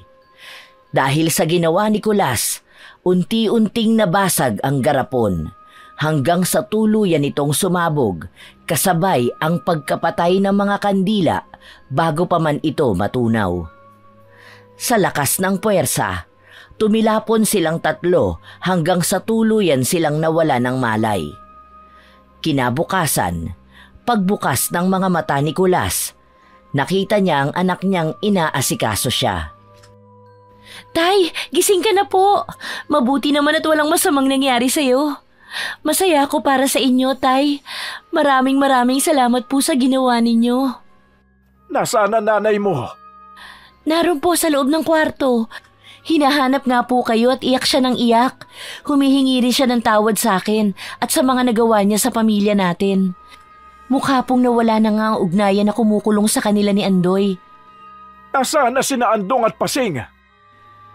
Dahil sa ginawa ni Kulas, unti-unting nabasag ang garapon hanggang sa tuluyan itong sumabog kasabay ang pagkapatay ng mga kandila bago pa man ito matunaw. Sa lakas ng puwersa, tumilapon silang tatlo hanggang sa tuluyan silang nawala ng malay. Kinabukasan, pagbukas ng mga mata ni Kulas, nakita niya ang anak niyang inaasikaso siya. Tay, gising ka na po. Mabuti naman at walang masamang nangyari sa'yo. Masaya ako para sa inyo, Tay. Maraming salamat po sa ginawa ninyo. Nasaan ang nanay mo? Naroon po sa loob ng kwarto. Hinahanap nga po kayo at iyak siya ng iyak. Humihingi rin siya ng tawad sa akin at sa mga nagawa niya sa pamilya natin. Mukha pong nawala na nga ang ugnayan na kumukulong sa kanila ni Andoy. Nasaan na sina Andong at Pasing?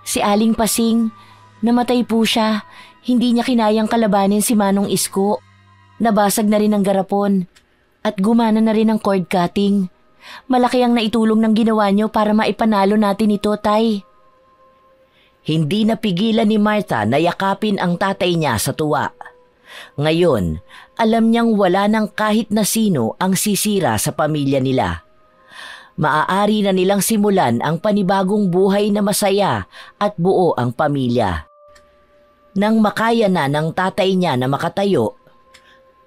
Si Aling Pasing, namatay po siya. Hindi niya kinayang kalabanin si Manong Isko. Nabasag na rin ang garapon. At gumana na rin ang cord cutting. Malaki ang naitulong ng ginawa niyo para maipanalo natin ito, Tay. Hindi napigilan ni Martha na yakapin ang tatay niya sa tuwa. Ngayon, alam niyang wala ng kahit na sino ang sisira sa pamilya nila. Maaari na nilang simulan ang panibagong buhay na masaya at buo ang pamilya. Nang makaya na ng tatay niya na makatayo,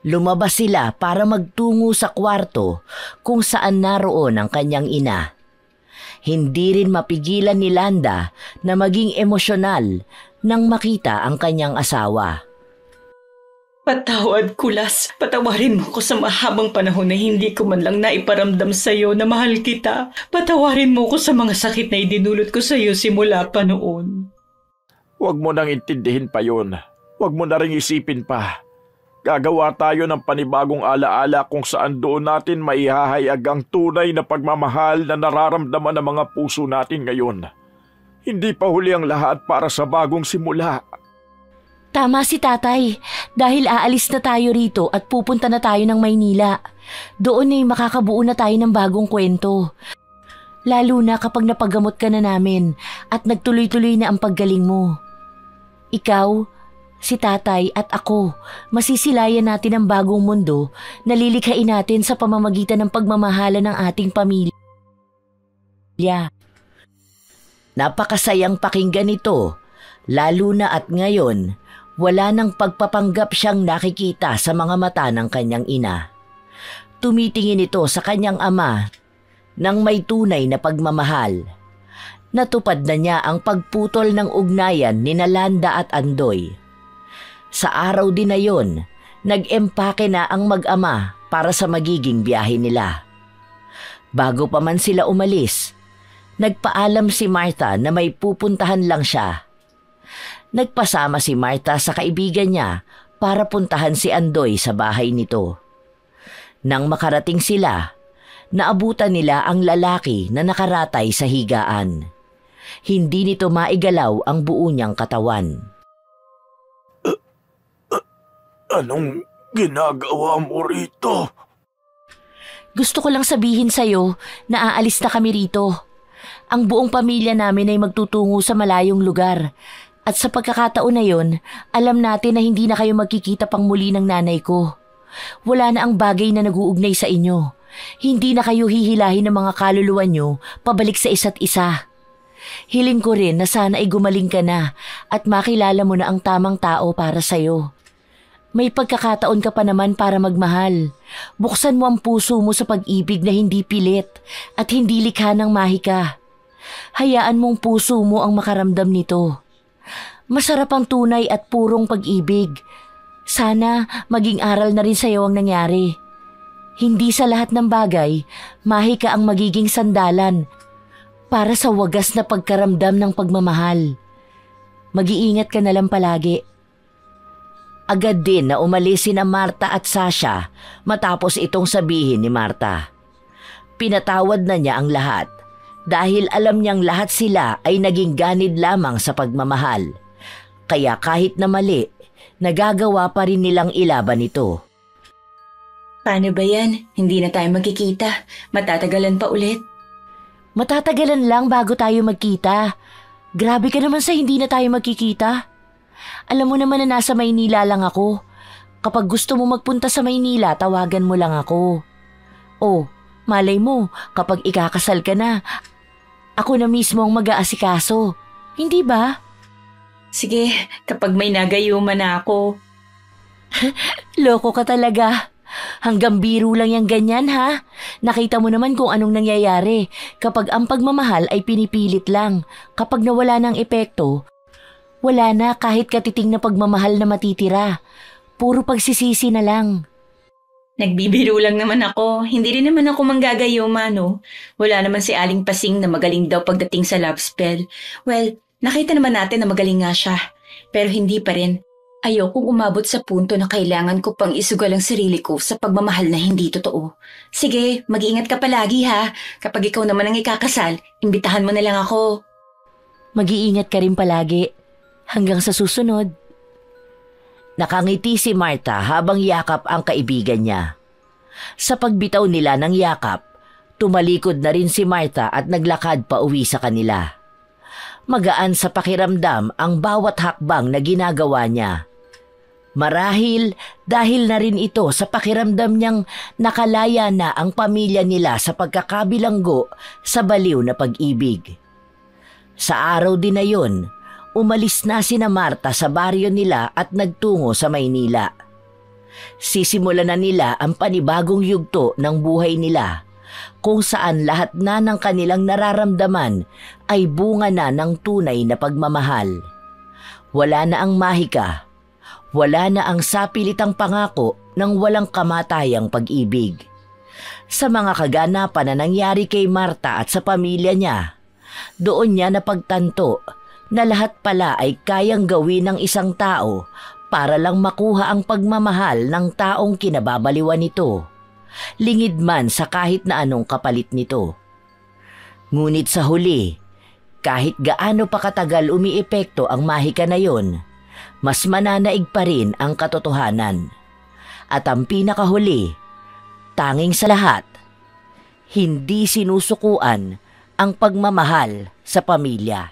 lumabas sila para magtungo sa kwarto kung saan naroon ang kanyang ina. Hindi rin mapigilan ni Landa na maging emosyonal nang makita ang kanyang asawa. Patawad, Kulas. Patawarin mo ko sa mahabang panahon na hindi ko man lang naiparamdam sa iyo na mahal kita. Patawarin mo ko sa mga sakit na idinulot ko sa iyo simula pa noon. Huwag mo nang intindihin pa yun. Huwag mo na ring isipin pa. Gagawa tayo ng panibagong alaala kung saan doon natin maihahayag ang tunay na pagmamahal na nararamdaman ng mga puso natin ngayon. Hindi pa huli ang lahat para sa bagong simula. Tama si tatay. Dahil aalis na tayo rito at pupunta na tayo ng Maynila. Doon ay makakabuo na tayo ng bagong kwento. Lalo na kapag napagamot ka na namin at nagtuloy-tuloy na ang paggaling mo. Ikaw, si tatay at ako, masisilayan natin ang bagong mundo na lilikhain natin sa pamamagitan ng pagmamahala ng ating pamilya. Napakasayang pakinggan ito, lalo na at ngayon, wala nang pagpapanggap siyang nakikita sa mga mata ng kanyang ina. Tumitingin ito sa kanyang ama nang may tunay na pagmamahal. Natupad na niya ang pagputol ng ugnayan ni Nalanda at Andoy. Sa araw din na yon, nag-empake na ang mag-ama para sa magiging biyahe nila. Bago pa man sila umalis, nagpaalam si Martha na may pupuntahan lang siya. Nagpasama si Martha sa kaibigan niya para puntahan si Andoy sa bahay nito. Nang makarating sila, naabutan nila ang lalaki na nakaratay sa higaan. Hindi nito maigalaw ang buo niyang katawan. Anong ginagawa mo rito? Gusto ko lang sabihin sa'yo na aalis na kami rito. Ang buong pamilya namin ay magtutungo sa malayong lugar. At sa pagkakataon na yon, alam natin na hindi na kayo magkikita pang muli ng nanay ko. Wala na ang bagay na nag-uugnay sa inyo. Hindi na kayo hihilahin ng mga kaluluwa nyo pabalik sa isa't isa. Hiling ko rin na sana ay gumaling ka na at makilala mo na ang tamang tao para sa'yo. May pagkakataon ka pa naman para magmahal. Buksan mo ang puso mo sa pag-ibig na hindi pilit at hindi likha ng mahika. Hayaan mong puso mo ang makaramdam nito. Masarap ang tunay at purong pag-ibig. Sana maging aral na rin sa'yo ang nangyari. Hindi sa lahat ng bagay, mahika ang magiging sandalan para sa wagas na pagkaramdam ng pagmamahal. Mag-iingat ka na lang palagi. Agad din na umalis sina Martha at Sasha matapos itong sabihin ni Martha. Pinatawad na niya ang lahat dahil alam niyang lahat sila ay naging ganid lamang sa pagmamahal. Kaya kahit na mali, nagagawa pa rin nilang ilaban ito. Paano ba yan? Hindi na tayo magkikita. Matatagalan pa ulit. Matatagalan lang bago tayo magkita. Grabe ka naman sa hindi na tayo magkikita. Alam mo naman na nasa Maynila lang ako. Kapag gusto mo magpunta sa Maynila, tawagan mo lang ako. Oh, malay mo, kapag ikakasal ka na, ako na mismo ang mag-aasikaso. Hindi ba? Sige, kapag may nagayuman na ako. Loko ka talaga. Hanggang biro lang yung ganyan ha. Nakita mo naman kung anong nangyayari kapag ang pagmamahal ay pinipilit lang. Kapag nawala ng epekto, wala na kahit katiting na pagmamahal na matitira. Puro pagsisisi na lang. Nagbibiro lang naman ako. Hindi rin naman ako manggagayuma, no? Wala naman si Aling Pasing na magaling daw pagdating sa love spell. Well, nakita naman natin na magaling nga siya. Pero hindi pa rin. Ayokong umabot sa punto na kailangan ko pang isugal ang sarili ko sa pagmamahal na hindi totoo. Sige, mag-iingat ka palagi ha. Kapag ikaw naman ang ikakasal, imbitahan mo na lang ako. Mag-iingat ka rin palagi. Hanggang sa susunod. Nakangiti si Martha habang yakap ang kaibigan niya. Sa pagbitaw nila ng yakap, tumalikod na rin si Martha at naglakad pa uwi sa kanila. Magaan sa pakiramdam ang bawat hakbang na ginagawa niya. Marahil dahil na rin ito sa pakiramdam niyang nakalaya na ang pamilya nila sa pagkakabilanggo sa baliw na pag-ibig. Sa araw din na yun, umalis na sina Martha sa baryo nila at nagtungo sa Maynila. Sisimulan na nila ang panibagong yugto ng buhay nila, kung saan lahat na ng kanilang nararamdaman ay bunga na ng tunay na pagmamahal. Wala na ang mahika, wala na ang sapilitang pangako ng walang kamatayang pag-ibig. Sa mga kaganapan na nangyari kay Martha at sa pamilya niya, doon niya napagtanto na lahat pala ay kayang gawin ng isang tao para lang makuha ang pagmamahal ng taong kinababaliwan nito, lingid man sa kahit na anong kapalit nito. Ngunit sa huli, kahit gaano pa katagal umiepekto ang mahika na yon, mas mananaig pa rin ang katotohanan. At ang pinakahuli, tanging sa lahat, hindi sinusukuan ang pagmamahal sa pamilya.